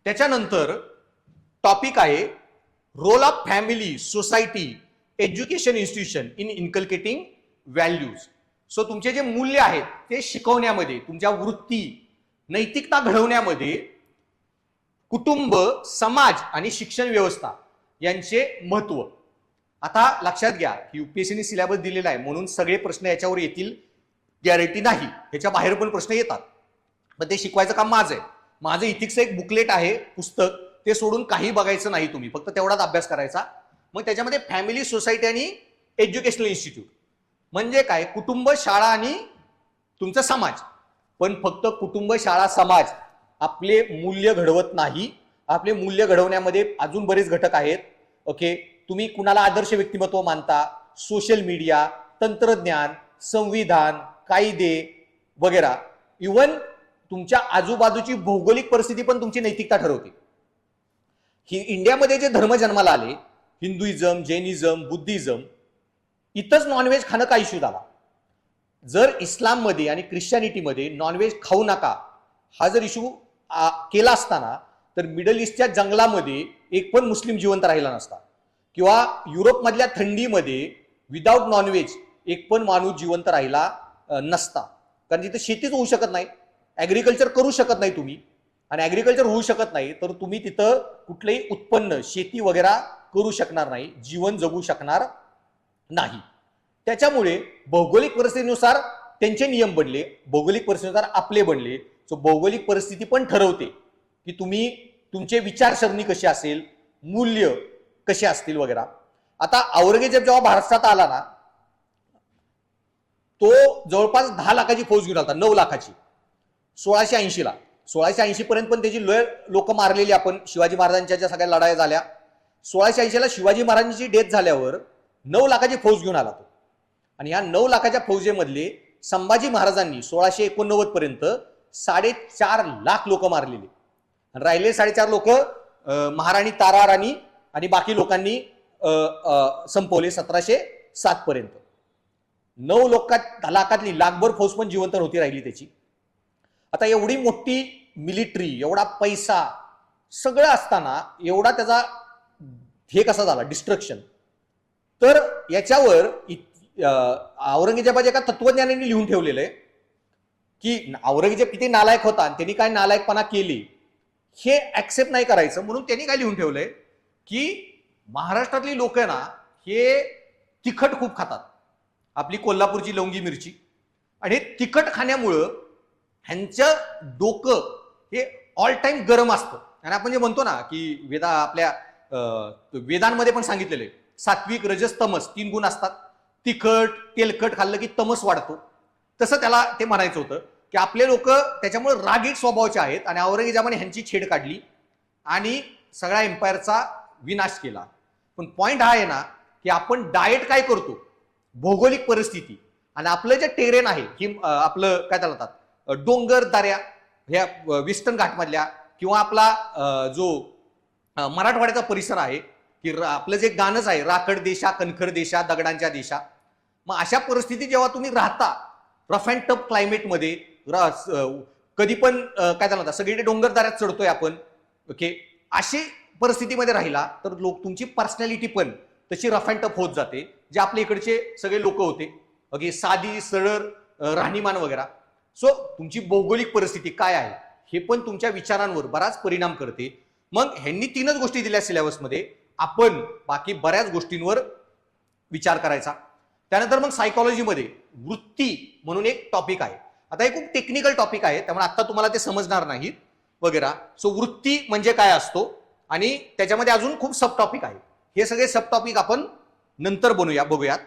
त्याच्यानंतर टॉपिक आहे role of family, society, education institution in inculcating values. So तुमचे जे मूल्य आहेत ते शिकवण्यामध्ये, तुमच्या वृत्ती, नैतिकता घडवण्यामध्ये कुटुंब, समाज आणि शिक्षण व्यवस्था यांचे महत्व. आता लक्षात घ्या, UPSCने सिलेबस दिलेला आहे म्हणून सगळे प्रश्न याच्यावर येतील गॅरंटी नाही, ह्याच्या बाहेर पण प्रश्न येतात, पण ते शिकवायचं काम माझं आहे. माझं इथिक्सचं एक बुकलेट आहे, पुस्तक, ते सोडून काही बघायचं नाही तुम्ही, फक्त तेवढाच अभ्यास करायचा. मग त्याच्यामध्ये फॅमिली, सोसायटी आणि एज्युकेशनल इन्स्टिट्यूट म्हणजे काय, कुटुंब, शाळा आणि तुमचा समाज. पण फक्त कुटुंब, शाळा, समाज आपले मूल्य घडवत नाही. आपले मूल्य घडवण्यामध्ये अजून बरेच घटक आहेत. ओके, तुम्ही कुणाला आदर्श व्यक्तिमत्व मानता, सोशल मीडिया, तंत्रज्ञान, संविधान, कायदे वगैरे, इवन तुमच्या आजूबाजूची भौगोलिक परिस्थिती पण तुमची नैतिकता ठरवते. ही इंडियामध्ये जे धर्म जन्माला आले, हिंदुइझम, जैनिझम, बुद्धिझम, इथंच नॉनव्हेज खाणं का इश्यू झाला. जर इस्लाममध्ये आणि ख्रिश्चनिटीमध्ये नॉनव्हेज खाऊ नका हा जर इश्यू केला असताना, तर मिडल ईस्टच्या जंगलामध्ये एक पण मुस्लिम जिवंत राहिला नसता, किंवा युरोपमधल्या थंडीमध्ये विदाऊट नॉनव्हेज एक पण माणूस जिवंत राहिला नसता. कारण तिथे शेतीच होऊ शकत नाही, ॲग्रिकल्चर करू शकत नाही तुम्ही, आणि ॲग्रिकल्चर होऊ शकत नाही तर तुम्ही तिथं कुठलंही उत्पन्न शेती वगैरे करू शकणार नाही, जीवन जगू शकणार नाही. त्याच्यामुळे भौगोलिक परिस्थितीनुसार त्यांचे नियम बनले, भौगोलिक परिस्थितीनुसार आपले बनले. सो भौगोलिक परिस्थिती पण ठरवते की तुम्ही तुमचे विचारसरणी कशी असेल, मूल्य कसे असतील वगैरे. आता औरंगजेब जेव्हा महाराष्ट्रात आला ना, तो जवळपास 10 लाखाची फौज घेऊन आला, 9 लाखाची 1680 ला. 1680 पर्यंत पण त्याची लोक मारलेली आपण, शिवाजी महाराजांच्या ज्या सगळ्या लढाया झाल्या. 1680 ला शिवाजी महाराजांची डेथ झाल्यावर 9 लाखाची फौज घेऊन आला तो. आणि या 9 लाखाच्या फौजेमधले संभाजी महाराजांनी 1689 पर्यंत 4.5 लाख लोक मारलेले, राहिले 4.5 लोक महाराणी तारा राणी आणि बाकी लोकांनी संपवले 1707 पर्यंत. 9 लाखातली लाखभर फौज पण जिवंत नव्हती राहिली त्याची. आता एवढी मोठी मिलिटरी, एवढा पैसा सगळं असताना एवढा त्याचा हे कसा झाला डिस्ट्रक्शन. तर याच्यावर औरंगजेबाच्या एका तत्वज्ञानाने लिहून ठेवलेलं आहे की औरंगजेब किती नालायक होता आणि त्यांनी काय नालायकपणा केली हे ऍक्सेप्ट नाही करायचं. म्हणून त्यांनी काय लिहून ठेवलंय की महाराष्ट्रातली लोक ना हे तिखट खूप खातात, आपली कोल्हापूरची लवंगी मिरची, आणि हे तिखट खाण्यामुळं ह्यांचं डोकं हे ऑल टाइम गरम असतं. आणि आपण जे म्हणतो ना की आपल्या वेदांमध्ये पण सांगितलेलं आहे सात्विक, रजस, तमस 3 गुण असतात. तिखट तेलकट खाल्लं की तमस वाढतो. तसं त्याला ते म्हणायचं होतं की आपले लोक त्याच्यामुळे रागीट स्वभावाचे आहेत, आणि औरंगजेबाने ह्यांची छेड काढली आणि सगळ्या एम्पायरचा विनाश केला. पण पॉइंट हा आहे ना की आपण डाएट काय करतो, भौगोलिक परिस्थिती आणि आपलं जे टेरेन आहे की आपलं काय चालतात डोंगर दऱ्या ह्या वेस्टर्न घाटमधल्या, किंवा आपला जो मराठवाड्याचा परिसर आहे की आपलं जे गाणंच आहे राखड देशा, कणखर देशा, दगडांच्या देशा. मग अशा परिस्थितीत जेव्हा तुम्ही राहता रफ अँड टफ क्लायमेटमध्ये, कधी पण काय चालतात सगळीकडे डोंगर दऱ्यात चढतोय आपण, ओके, अशी परिस्थितीमध्ये राहिला तर तुमची पर्सनॅलिटी पण तशी रफ अँड टफ होत जाते. जे आपल्या इकडचे सगळे लोक होते, ओके, साधी सरळ राहणीमान वगैरे. सो तुमची भौगोलिक परिस्थिती काय आहे हे पण तुमच्या विचारांवर बराच परिणाम करते. मग ह्यांनी 3च गोष्टी दिल्या सिलेबसमध्ये, आपण बाकी बऱ्याच गोष्टींवर विचार करायचा. त्यानंतर मग सायकोलॉजीमध्ये वृत्ती म्हणून एक टॉपिक आहे. आता हे खूप टेक्निकल टॉपिक आहे, त्यामुळे आता तुम्हाला ते समजणार नाहीत वगैरे. सो वृत्ती म्हणजे काय असतो आणि त्याच्यामध्ये अजून खूप सब टॉपिक आहे. हे सगळे सब टॉपिक आपण नंतर बघूयात.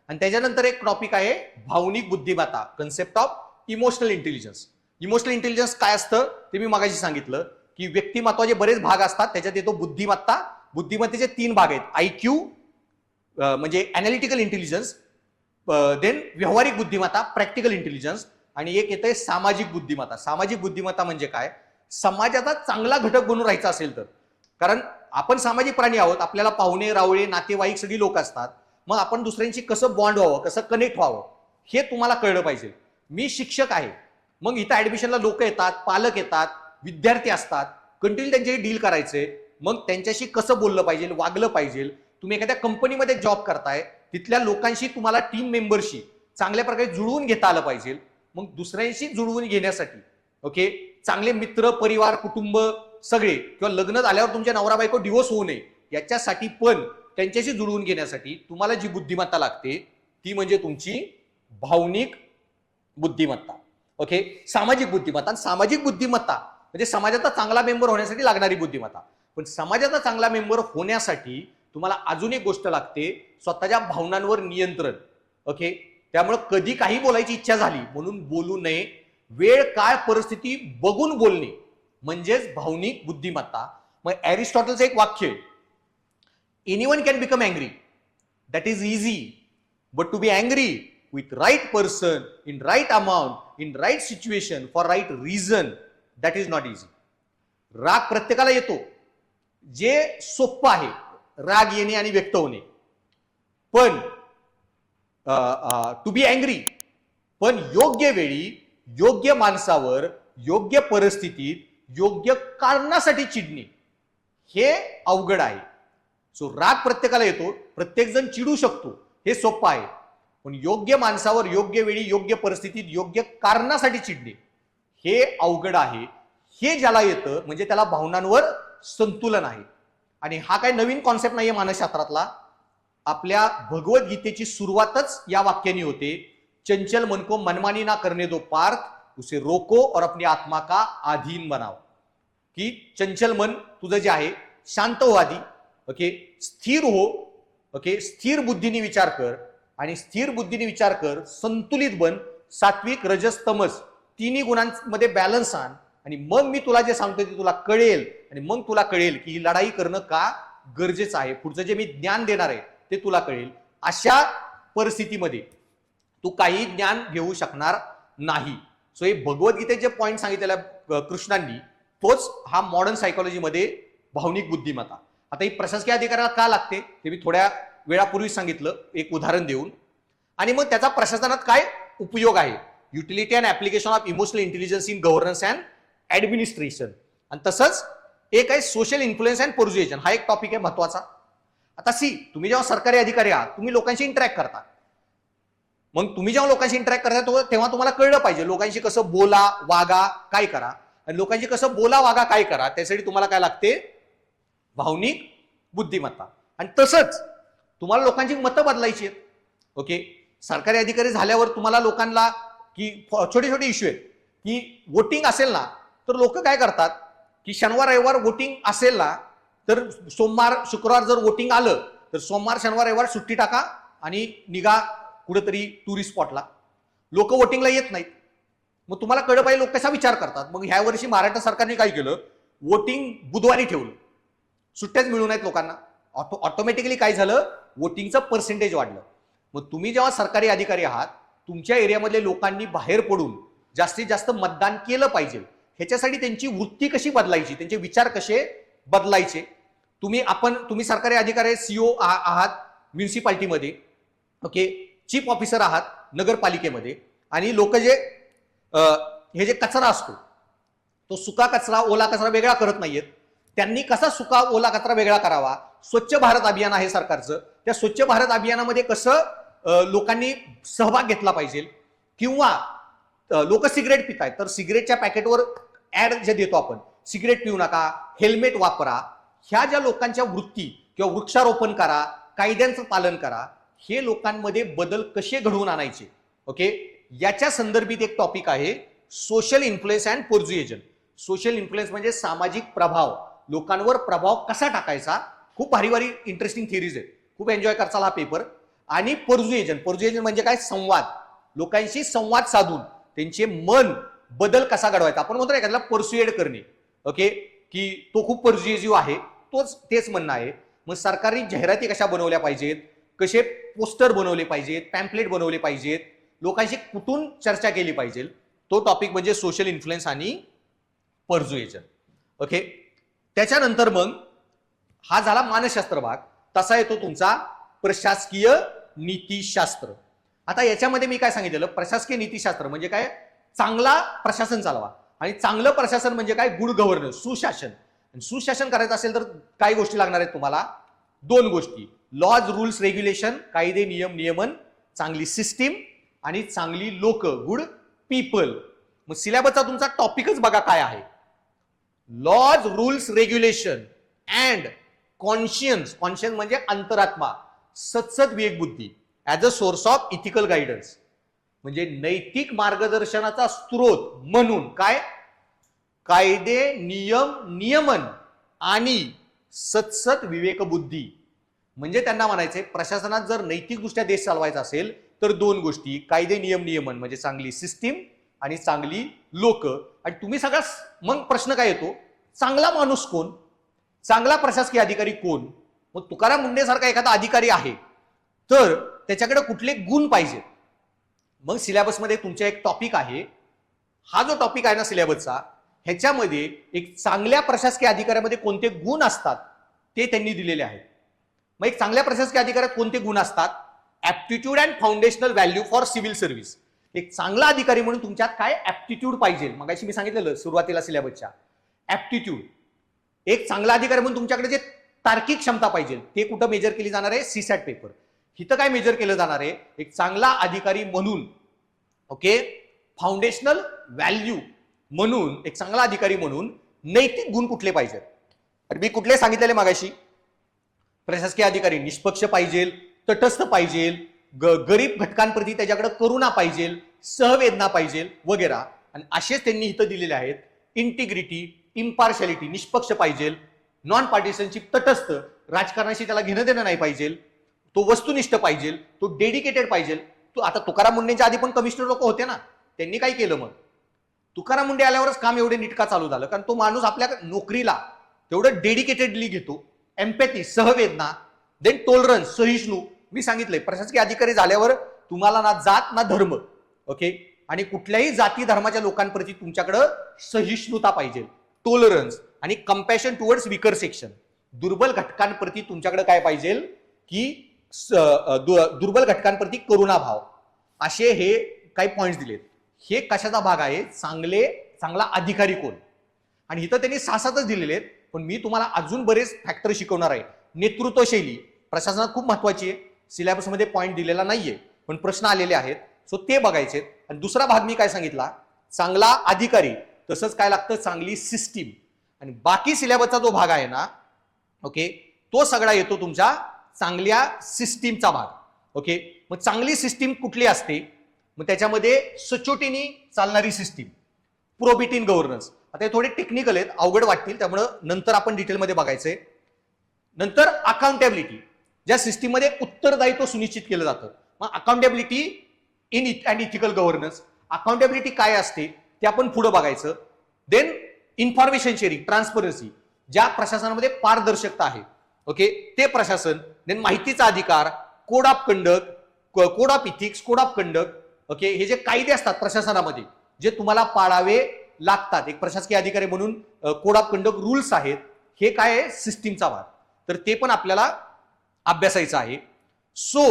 आणि त्याच्यानंतर एक टॉपिक आहे भावनिक बुद्धिमत्ता, concept of emotional intelligence. Emotional intelligence काय असतं ते मी मगाशी सांगितलं की व्यक्तिमत्वाचे बरेच भाग असतात, त्याच्यात येतो बुद्धिमत्ता. बुद्धिमत्तेचे 3 भाग आहेत, IQ म्हणजे अॅनालिटिकल इंटेलिजन्स, देन व्यावहारिक बुद्धिमत्ता प्रॅक्टिकल इंटेलिजन्स, आणि एक येतंय सामाजिक बुद्धिमत्ता. सामाजिक बुद्धिमत्ता म्हणजे काय, समाजाचा चांगला घटक बनून राहायचा असेल तर, कारण आपण सामाजिक प्राणी आहोत, आपल्याला पाहुणे रावळे नातेवाईक सगळी लोक असतात. मग आपण दुसऱ्यांशी कसं बॉन्ड व्हावं, कसं कनेक्ट व्हावं हे तुम्हाला कळलं पाहिजे. मी शिक्षक आहे, मग इथं ऍडमिशनला लोक येतात, पालक येतात, विद्यार्थी असतात, कंटिन्यू त्यांच्याशी डील करायचे. मग त्यांच्याशी कसं बोललं पाहिजे, वागलं पाहिजे. तुम्ही एखाद्या कंपनीमध्ये जॉब करताय, तिथल्या लोकांशी तुम्हाला टीम मेंबरशी चांगल्या प्रकारे जुळवून घेता आलं पाहिजे. मग दुसऱ्यांशी जुळवून घेण्यासाठी, ओके, चांगले मित्र, परिवार, कुटुंब सगळे, किंवा लग्न झाल्यावर तुमच्या नवरा बायको डिवोर्स होऊ नये याच्यासाठी पण त्यांच्याशी जुळवून घेण्यासाठी तुम्हाला जी बुद्धिमत्ता लागते ती म्हणजे तुमची भावनिक बुद्धिमत्ता, ओके. सामाजिक बुद्धिमत्ता, सामाजिक बुद्धिमत्ता म्हणजे समाजाचा चांगला मेंबर होण्यासाठी लागणारी बुद्धिमत्ता. पण समाजाचा चांगला मेंबर होण्यासाठी तुम्हाला अजून एक गोष्ट लागते, स्वतःच्या भावनांवर नियंत्रण, ओके. त्यामुळे कधी काही बोलायची इच्छा झाली म्हणून बोलू नये, वेळ काळ परिस्थिती बघून बोलणे म्हणजेच भावनिक बुद्धिमत्ता. मग अरिस्टॉटलचं एक वाक्य, Anyone can become angry. That is easy. But to be angry with right person, in right amount, in right situation, for right reason, that is not easy. राग प्रत्येकाला येतो. जे सोपं आहे राग येणे आणि व्यक्त होणे. पण टू बी अँग्री, पण योग्य वेळी, योग्य माणसावर, योग्य परिस्थितीत, योग्य कारणासाठी चिडणे हे अवघड आहे. सो राग प्रत्येकाला येतो, प्रत्येक जण चिडू शकतो, हे सोपं आहे. पण योग्य माणसावर, योग्य वेळी, योग्य परिस्थितीत, योग्य कारणासाठी चिडणे हे अवघड आहे. हे ज्याला येतं म्हणजे त्याला भावनांवर संतुलन आहे. आणि हा काही नवीन कॉन्सेप्ट नाहीये मानसशास्त्रातला. आपल्या भगवद्गीतेची सुरुवातच या वाक्याने होते, चंचल मन को मनमानी ना करने दो पार्थ, उसे रोको और अपनी आत्मा का अधीन बनाओ. की चंचल मन तुझं जे आहे शांत हो आधी, ओके, स्थिर हो, ओके, स्थिर बुद्धीने विचार कर. आणि स्थिर बुद्धीने विचार कर, संतुलित बन, सात्विक रजस तमस तिन्ही गुणांमध्ये बॅलन्स आण. आणि मग मी तुला जे सांगतोय ते तुला कळेल. आणि मग तुला कळेल की ही लढाई करणं का गरजेचं आहे. पुढचं जे मी ज्ञान देणार आहे ते तुला कळेल. अशा परिस्थितीमध्ये तू काही ज्ञान घेऊ शकणार नाही. सो हे भगवद्गीतेचे जे पॉईंट सांगितलेला कृष्णांनी, तोच हा मॉडर्न सायकोलॉजीमध्ये भावनिक बुद्धिमत्ता. आता ही प्रशासकीय अधिकाऱ्याला का लागते ते मी थोड्या वेळापूर्वी सांगितलं एक उदाहरण देऊन. आणि मग त्याचा प्रशासनात काय उपयोग आहे, utility and application of emotional intelligence in governance and administration. आणि तसंच एक आहे सोशल इन्फ्लुएन्स अँड पर्ज्युएशन, हा एक टॉपिक आहे महत्वाचा. आता तुम्ही जेव्हा सरकारी अधिकारी आहात, तुम्ही लोकांशी इंटरॅक्ट करता. मग तुम्ही जेव्हा लोकांशी इंटरॅक्ट करता तेव्हा तुम्हाला कळलं पाहिजे लोकांशी कसं बोला, वागा, काय करा. आणि लोकांशी कसं बोला, वागा, काय करा, त्यासाठी तुम्हाला काय लागते, भावनिक बुद्धिमत्ता. आणि तसंच तुम्हाला लोकांची मतं बदलायची आहेत. ओके, सरकारी अधिकारी झाल्यावर तुम्हाला लोकांना की छोटे छोटे इश्यू आहेत की वोटिंग असेल ना तर लोक काय करतात की शनिवार रविवार वोटिंग असेल ना तर सोमवार शुक्रवार जर वोटिंग आलं तर सोमवार शनिवार रविवार सुट्टी टाका आणि निघा कुठेतरी टुरिस्ट स्पॉटला. लोक वोटिंगला येत नाहीत. मग तुम्हाला कळलं पाहिजे लोक कसा विचार करतात. मग ह्या वर्षी महाराष्ट्र सरकारने काय केलं, वोटिंग बुधवारी ठेवलं, सुट्ट्याच मिळू नयेत लोकांना. ऑटोमॅटिकली काय झालं, वोटिंगचं पर्सेंटेज वाढलं. मग तुम्ही जेव्हा सरकारी अधिकारी आहात, तुमच्या एरियामधले लोकांनी बाहेर पडून जास्तीत जास्त मतदान केलं पाहिजे. ह्याच्यासाठी त्यांची वृत्ती कशी बदलायची, त्यांचे विचार कसे बदलायचे. तुम्ही सरकारी अधिकारी सीओ आहात म्युन्सिपाल्टीमध्ये, ओके, चीफ ऑफिसर आहात नगरपालिकेमध्ये. आणि लोक जे हे जे कचरा असतो तो सुका कचरा ओला कचरा वेगळा करत नाहीयेत. त्यांनी कसा सुका ओला कचरा वेगळा करावा, स्वच्छ भारत अभियान आहे सरकारचं, त्या स्वच्छ भारत अभियानामध्ये कसं लोकांनी सहभाग घेतला पाहिजे. किंवा लोक सिगरेट पितायत तर सिगरेटच्या पॅकेटवर ऍड जे देतो आपण, सिगरेट पिऊ नका, हेल्मेट वापरा. ह्या ज्या लोकांच्या वृत्ती किंवा वृक्षारोपण करा, कायद्यांचं पालन करा, हे लोकांमध्ये बदल कसे घडवून आणायचे, ओके, याच्या संदर्भित एक टॉपिक आहे social influence and persuasion. Social influence म्हणजे सामाजिक प्रभाव, लोकांवर प्रभाव कसा टाकायचा. खूप भारी भारी इंटरेस्टिंग थिअरीज आहेत, खूप एन्जॉय करचाल हा पेपर. आणि पर्ज्युएशन म्हणजे काय, संवाद, लोकांशी संवाद साधून त्यांचे मन बदल कसा घडवायचा. आपण म्हणतो एखाद्याला पर्स्युएड करणे, ओके, की तो खूप पर्ज्युएसिव्ह आहे, तेच म्हणणं आहे. मग सरकारी जाहिराती कशा बनवल्या पाहिजेत, कसे पोस्टर बनवले पाहिजेत, पॅम्पलेट बनवले पाहिजेत, लोकांशी कुठून चर्चा केली पाहिजे, तो टॉपिक म्हणजे सोशल इन्फ्लुएन्स आणि पर्ज्युएशन. ओके, त्याच्यानंतर मग हा झाला मानसशास्त्र भाग. तसा येतो तुमचा प्रशासकीय नीतीशास्त्र. आता याच्यामध्ये मी काय सांगितलेलं, प्रशासकीय नीतीशास्त्र म्हणजे काय, चांगला प्रशासन चालवा. आणि चांगलं प्रशासन म्हणजे काय, गुड गव्हर्नन्स, सुशासन. आणि सुशासन करायचं असेल तर काही गोष्टी लागणार आहेत तुम्हाला, 2 गोष्टी, लॉज रूल्स रेग्युलेशन, कायदे नियम नियमन, चांगली सिस्टीम आणि चांगली लोक, गुड पीपल. मग सिलेबसचा तुमचा टॉपिकच बघा काय आहे, laws rules regulation and conscience. Conscience म्हणजे अंतरात्मा, सत्सद विवेकबुद्धी as a source of ethical guidance, म्हणजे नैतिक मार्गदर्शनाचा स्रोत म्हणून काय, कायदे नियम नियमन आणि सत्सद विवेकबुद्धी. म्हणजे त्यांना म्हणायचे प्रशासनात जर नैतिकदृष्ट्या देश चालवायचा असेल तर 2 गोष्टी, कायदे नियम नियमन म्हणजे चांगली सिस्टीम आणि चांगली लोक. आणि तुम्ही मग प्रश्न काय येतो, चांगला माणूस कोण, चांगला प्रशासकीय अधिकारी कोण. मग तुकाराम मुंडे सारखा एखादा अधिकारी आहे तर त्याच्याकडे कुठले गुण पाहिजे. मग सिलेबसमध्ये तुमचा एक टॉपिक आहे, हा जो टॉपिक आहे ना सिलेबसचा, ह्याच्यामध्ये एक चांगल्या प्रशासकीय अधिकाऱ्यामध्ये कोणते गुण असतात ते त्यांनी दिलेले आहेत. मग एक चांगल्या प्रशासकीय अधिकाऱ्यात कोणते गुण असतात? Aptitude and foundational value for civil service. एक चांगला अधिकारी म्हणून तुमच्यात काय ऍप्टिट्यूड पाहिजे, मगाशी मी सांगितलेलं सुरुवातीला सिलेबसच्या. ऍप्टिट्यूड, एक चांगला अधिकारी म्हणून तुमच्याकडे जे तार्किक क्षमता पाहिजे ते कुठं मेजर केली जाणार आहे? CSAT paper. इथं काय मेजर केलं जाणार आहे? एक चांगला अधिकारी म्हणून, ओके, फाउंडेशनल व्हॅल्यू म्हणून, एक चांगला अधिकारी म्हणून नैतिक गुण कुठले पाहिजेत. मी कुठले सांगितलेले मगाशी? प्रशासकीय अधिकारी निष्पक्ष पाहिजे, तटस्थ पाहिजे, गरीब घटकांप्रती त्याच्याकडे करुणा पाहिजे, सहवेदना पाहिजे वगैरे. आणि असेच त्यांनी इथं दिलेले आहेत. इंटिग्रिटी, इम्पार्शॅलिटी, निष्पक्ष पाहिजे, नॉन पार्टिशनशिप, तटस्थ, राजकारणाशी त्याला घेणं देणं नाही पाहिजे, तो वस्तुनिष्ठ पाहिजे, तो डेडिकेटेड पाहिजे. तो आता तुकाराम मुंडेंच्या आधी पण कमिशनर लोक होते ना, त्यांनी काय केलं? मग तुकाराम मुंडे आल्यावरच काम एवढे नीटका चालू झालं, कारण तो माणूस आपल्या नोकरीला तेवढं डेडिकेटेडली घेतो. एम्पॅथी, सहवेदना, देन टॉलरन्स, सहिष्णू. मी सांगितलंय प्रशासकीय अधिकारी झाल्यावर तुम्हाला ना जात ना धर्म, ओके, आणि कुठल्याही जाती धर्माच्या लोकांप्रती तुमच्याकडं सहिष्णुता पाहिजे, टॉलरन्स आणि कंपॅशन टुवर्ड्स विकर सेक्शन. दुर्बल घटकांप्रती तुमच्याकडे काय पाहिजे की दुर्बल घटकांप्रती करुणाभाव. असे हे काही पॉइंट्स दिलेत. हे कशाचा भाग आहे? चांगला अधिकारी कोण. आणि इथं त्यांनी 6-7च दिलेले आहेत, पण मी तुम्हाला अजून बरेच फॅक्टर शिकवणार आहे. नेतृत्व शैली प्रशासनात खूप महत्वाची आहे. सिलेबसमध्ये पॉइंट दिलेला नाहीये, पण प्रश्न आलेले आहेत, सो ते बघायचे. आणि दुसरा भाग मी काय सांगितला? चांगला अधिकारी, तसंच काय लागतं? चांगली सिस्टीम. आणि बाकी सिलेबसचा जो भाग आहे ना, ओके, तो सगळा येतो तुमच्या चांगल्या सिस्टीमचा भाग. ओके, मग चांगली सिस्टीम कुठली असते? मग त्याच्यामध्ये सचोटीने चालणारी सिस्टीम, प्रोबिटी इन गव्हर्नन्स. आता हे थोडे टेक्निकल आहेत, अवघड वाटतील, त्यामुळे नंतर आपण डिटेलमध्ये बघायचंय. नंतर अकाउंटेबिलिटी, ज्या सिस्टीममध्ये उत्तरदायित्व सुनिश्चित केलं जातं. मग accountability in and ethical governance, accountability काय असते ते आपण पुढे बघायचं. देन इन्फॉर्मेशन शेअरिंग, ट्रान्सपरन्सी, ज्या प्रशासनामध्ये पारदर्शकता आहे, ओके, ते प्रशासन. देन माहितीचा अधिकार, code of conduct, code of ethics, code of conduct, okay, हे जे कायदे असतात प्रशासनामध्ये जे तुम्हाला पाळावे लागतात, एक प्रशासकीय अधिकारी म्हणून कोड ऑफ कंडक्ट रूल्स आहेत, हे काय आहे? सिस्टीमचा भाग. तर ते पण आपल्याला अभ्यासायचं आहे. सो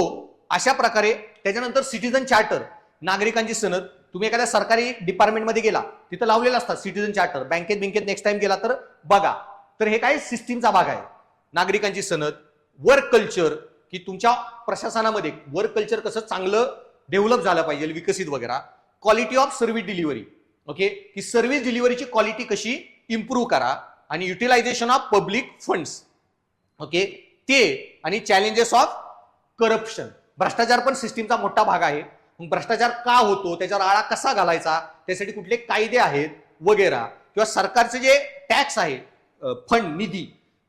अशा प्रकारे त्याच्यानंतर सिटीजन चार्टर, नागरिकांची सनद. तुम्ही एखाद्या सरकारी डिपार्टमेंटमध्ये गेला तिथं लावलेलं असतात सिटीजन चार्टर. बँकेत नेक्स्ट टाइम गेला तर बघा. तर हे काय? सिस्टीमचा भाग आहे. नागरिकांची सनद. वर्क कल्चर, की तुमच्या प्रशासनामध्ये वर्क कल्चर कसं चांगलं डेव्हलप झालं पाहिजे, विकसित वगैरे. Quality of service delivery, okay, की सर्व्हिस डिलिव्हरीची क्वालिटी कशी इम्प्रूव्ह करा. आणि utilisation of public funds, okay, ते. आणि चॅलेंजेस ऑफ करप्शन, भ्रष्टाचार पण सिस्टीमचा मोठा भाग आहे. मग भ्रष्टाचार का होतो, त्याच्यावर आळा कसा घालायचा, त्यासाठी कुठले कायदे आहेत वगैरे, किंवा सरकारचे जे टॅक्स आहे, फंड, निधी,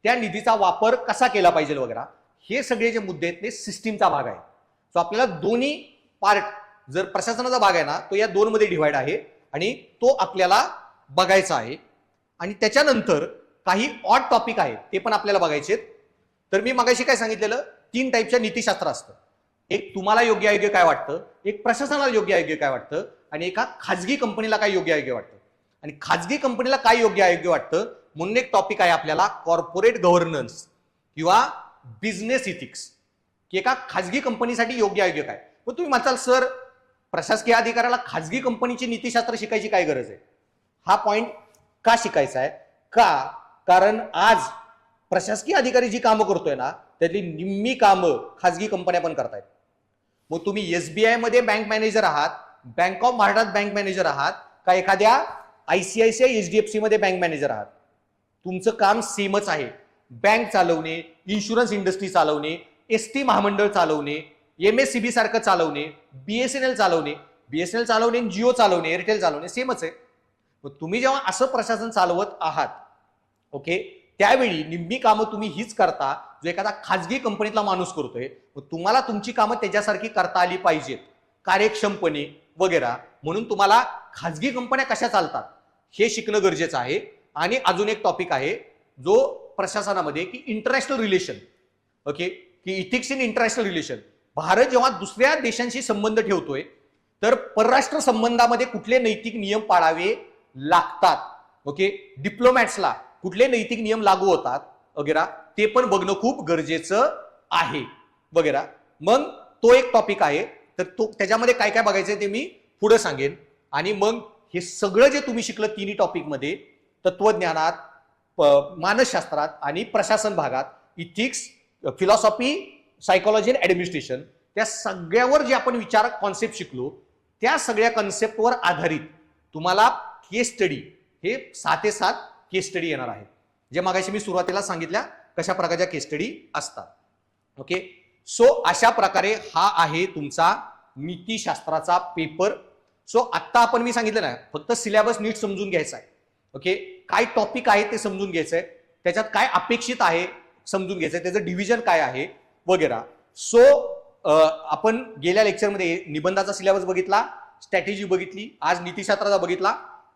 त्या निधीचा वापर कसा केला पाहिजे वगैरे. हे सगळे जे मुद्दे आहेत ते सिस्टीमचा भाग आहे. सो आपल्याला दोन्ही पार्ट, जर प्रशासनाचा भाग आहे ना तो या 2 मध्ये डिवाइड आहे आणि तो आपल्याला बघायचा आहे. आणि त्याच्यानंतर काही ऑड टॉपिक आहेत ते पण आपल्याला बघायचे. तर मी मगाशी काय सांगितलेलं, 3 टाईपच्या नीतिशास्त्र असतं. एक तुम्हाला योग्य अयोग्य काय वाटतं, एक प्रशासनाला योग्य अयोग्य काय वाटतं, आणि एका खाजगी कंपनीला काय योग्य अयोग्य वाटतं. आणि खाजगी कंपनीला काय योग्य अयोग्य वाटतं म्हणून एक टॉपिक आहे आपल्याला, कॉर्पोरेट गव्हर्नन्स किंवा बिझनेस इथिक्स, की एका खाजगी कंपनीसाठी योग्य अयोग्य काय. मग तुम्ही म्हणाल सर प्रशासकीय अधिकाऱ्याला खाजगी कंपनीची नीतिशास्त्र शिकायची काय गरज आहे? हा पॉइंट का शिकायचा आहे? कारण आज प्रशासकीय अधिकारी जी कामं करतोय ना त्यातली निम्मी कामं खाजगी कंपन्या पण करतायत. मग तुम्ही एसबीआय मध्ये बँक मॅनेजर आहात, बँक ऑफ महाराष्ट्रात बँक मॅनेजर आहात, का एखाद्या आयसीआयसीआय एचडीएफसी मध्ये बँक मॅनेजर आहात, तुमचं काम सेमच आहे. बँक चालवणे, इन्शुरन्स इंडस्ट्री चालवणे, एसटी महामंडळ चालवणे, एमएससीबी सारखं चालवणे, बीएसएनएल चालवणे, जिओ चालवणे, एअरटेल चालवणे, सेमच आहे. मग तुम्ही जेव्हा असं प्रशासन चालवत आहात, ओके, त्यावेळी निम्मी कामं तुम्ही हीच करता जो एखादा खाजगी कंपनीतला माणूस करतोय. मग तुम्हाला तुमची कामं त्याच्यासारखी करता आली पाहिजेत, कार्यक्षमपणे वगैरे. म्हणून तुम्हाला खाजगी कंपन्या कशा चालतात हे शिकणं गरजेचं आहे. आणि अजून एक टॉपिक आहे जो प्रशासनामध्ये, की इंटरनॅशनल रिलेशन, ओके, की ethics in international relation. Bharat जेव्हा दुसऱ्या देशांशी संबंध ठेवतोय तर परराष्ट्र संबंधामध्ये कुठले नैतिक नियम पाळावे लागतात, ओके, डिप्लोमॅट्सला कुठले नैतिक नियम लागू होतात वगैरे ते पण बघणं खूप गरजेचं आहे वगैरे. मग तो एक टॉपिक आहे, तर तो त्याच्यामध्ये काय काय बघायचं ते मी पुढे सांगेन. आणि मग हे सगळं जे तुम्ही शिकलं तिन्ही टॉपिकमध्ये, तत्वज्ञानात, मानसशास्त्रात आणि प्रशासन भागात, इथिक्स, फिलॉसॉफी, सायकोलॉजी आणि ऍडमिनिस्ट्रेशन, त्या सगळ्यावर जे आपण विचार कॉन्सेप्ट शिकलो त्या सगळ्या कॉन्सेप्टवर आधारित तुम्हाला केस स्टडी, हे 6 ते 7 केस स्टडी येणार आहेत, जे मागाशी मी सुरुवातीला सांगितल्या कशा प्रकारच्या केस स्टडी असतात. ओके, सो अशा प्रकारे हा आहे तुमचा नीतीशास्त्राचा पेपर. सो आता आपण मी सांगितलं ना, फक्त सिलेबस नीट समजून घ्यायचा आहे. ओके, काय टॉपिक आहे ते समजून घ्यायचंय, त्याच्यात काय अपेक्षित आहे समजून घ्यायचंय, त्याचं डिव्हिजन काय आहे वगैरे. सो आपण गेल्या लेक्चरमध्ये निबंधाचा सिलेबस बघितला, स्ट्रॅटेजी बघितली, आज नीतीशास्त्राचा बघितला.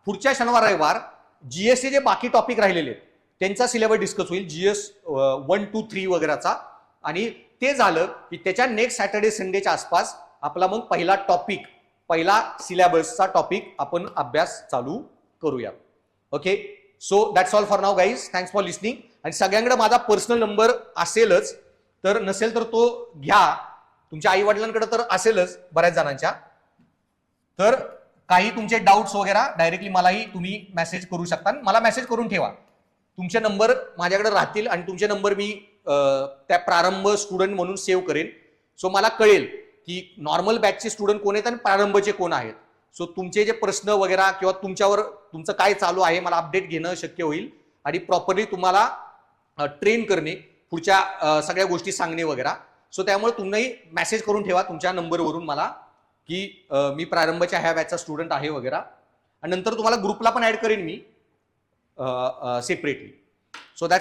पुढच्या शनिवार रविवार जीएसचे जे बाकी टॉपिक राहिलेले आहेत त्यांचा सिलेबस डिस्कस होईल, जीएस 1, 2, 3 वगैरेचा. आणि ते झालं की त्याच्या नेक्स्ट सॅटर्डे संडेच्या आसपास आपला मग पहिला टॉपिक, पहिला सिलेबसचा टॉपिक आपण अभ्यास चालू करूया. Okay, so that's all for now guys. Thanks for listening. आणि सगळ्यांकडे माझा पर्सनल नंबर असेलच, तर नसेल तर तो घ्या. तुमच्या आई वडिलांकडे तर असेलच बऱ्याच जणांच्या. तर काही तुमचे डाऊट्स वगैरे डायरेक्टली मलाही तुम्ही मेसेज करू शकता. मला मेसेज करून ठेवा, तुमचे नंबर माझ्याकडे राहतील आणि तुमचे नंबर मी त्या प्रारंभ स्टुडंट म्हणून सेव्ह करेन. सो मला कळेल की नॉर्मल बॅचचे स्टुडंट कोण आहेत आणि प्रारंभचे कोण आहेत. सो तुमचे जे प्रश्न वगैरे किंवा तुमच्यावर तुमचं काय चालू आहे मला अपडेट घेणं शक्य होईल आणि प्रॉपरली तुम्हाला ट्रेन करणे, पुढच्या सगळ्या गोष्टी सांगणे वगैरे. सो त्यामुळे तुम्ही मेसेज करून ठेवा तुमच्या नंबरवरून मला की मी प्रारंभच्या ह्या बॅचचा स्टुडंट आहे वगैरे. आणि नंतर तुम्हाला ग्रुपला पण ऍड करेन मी सेपरेटली. So that's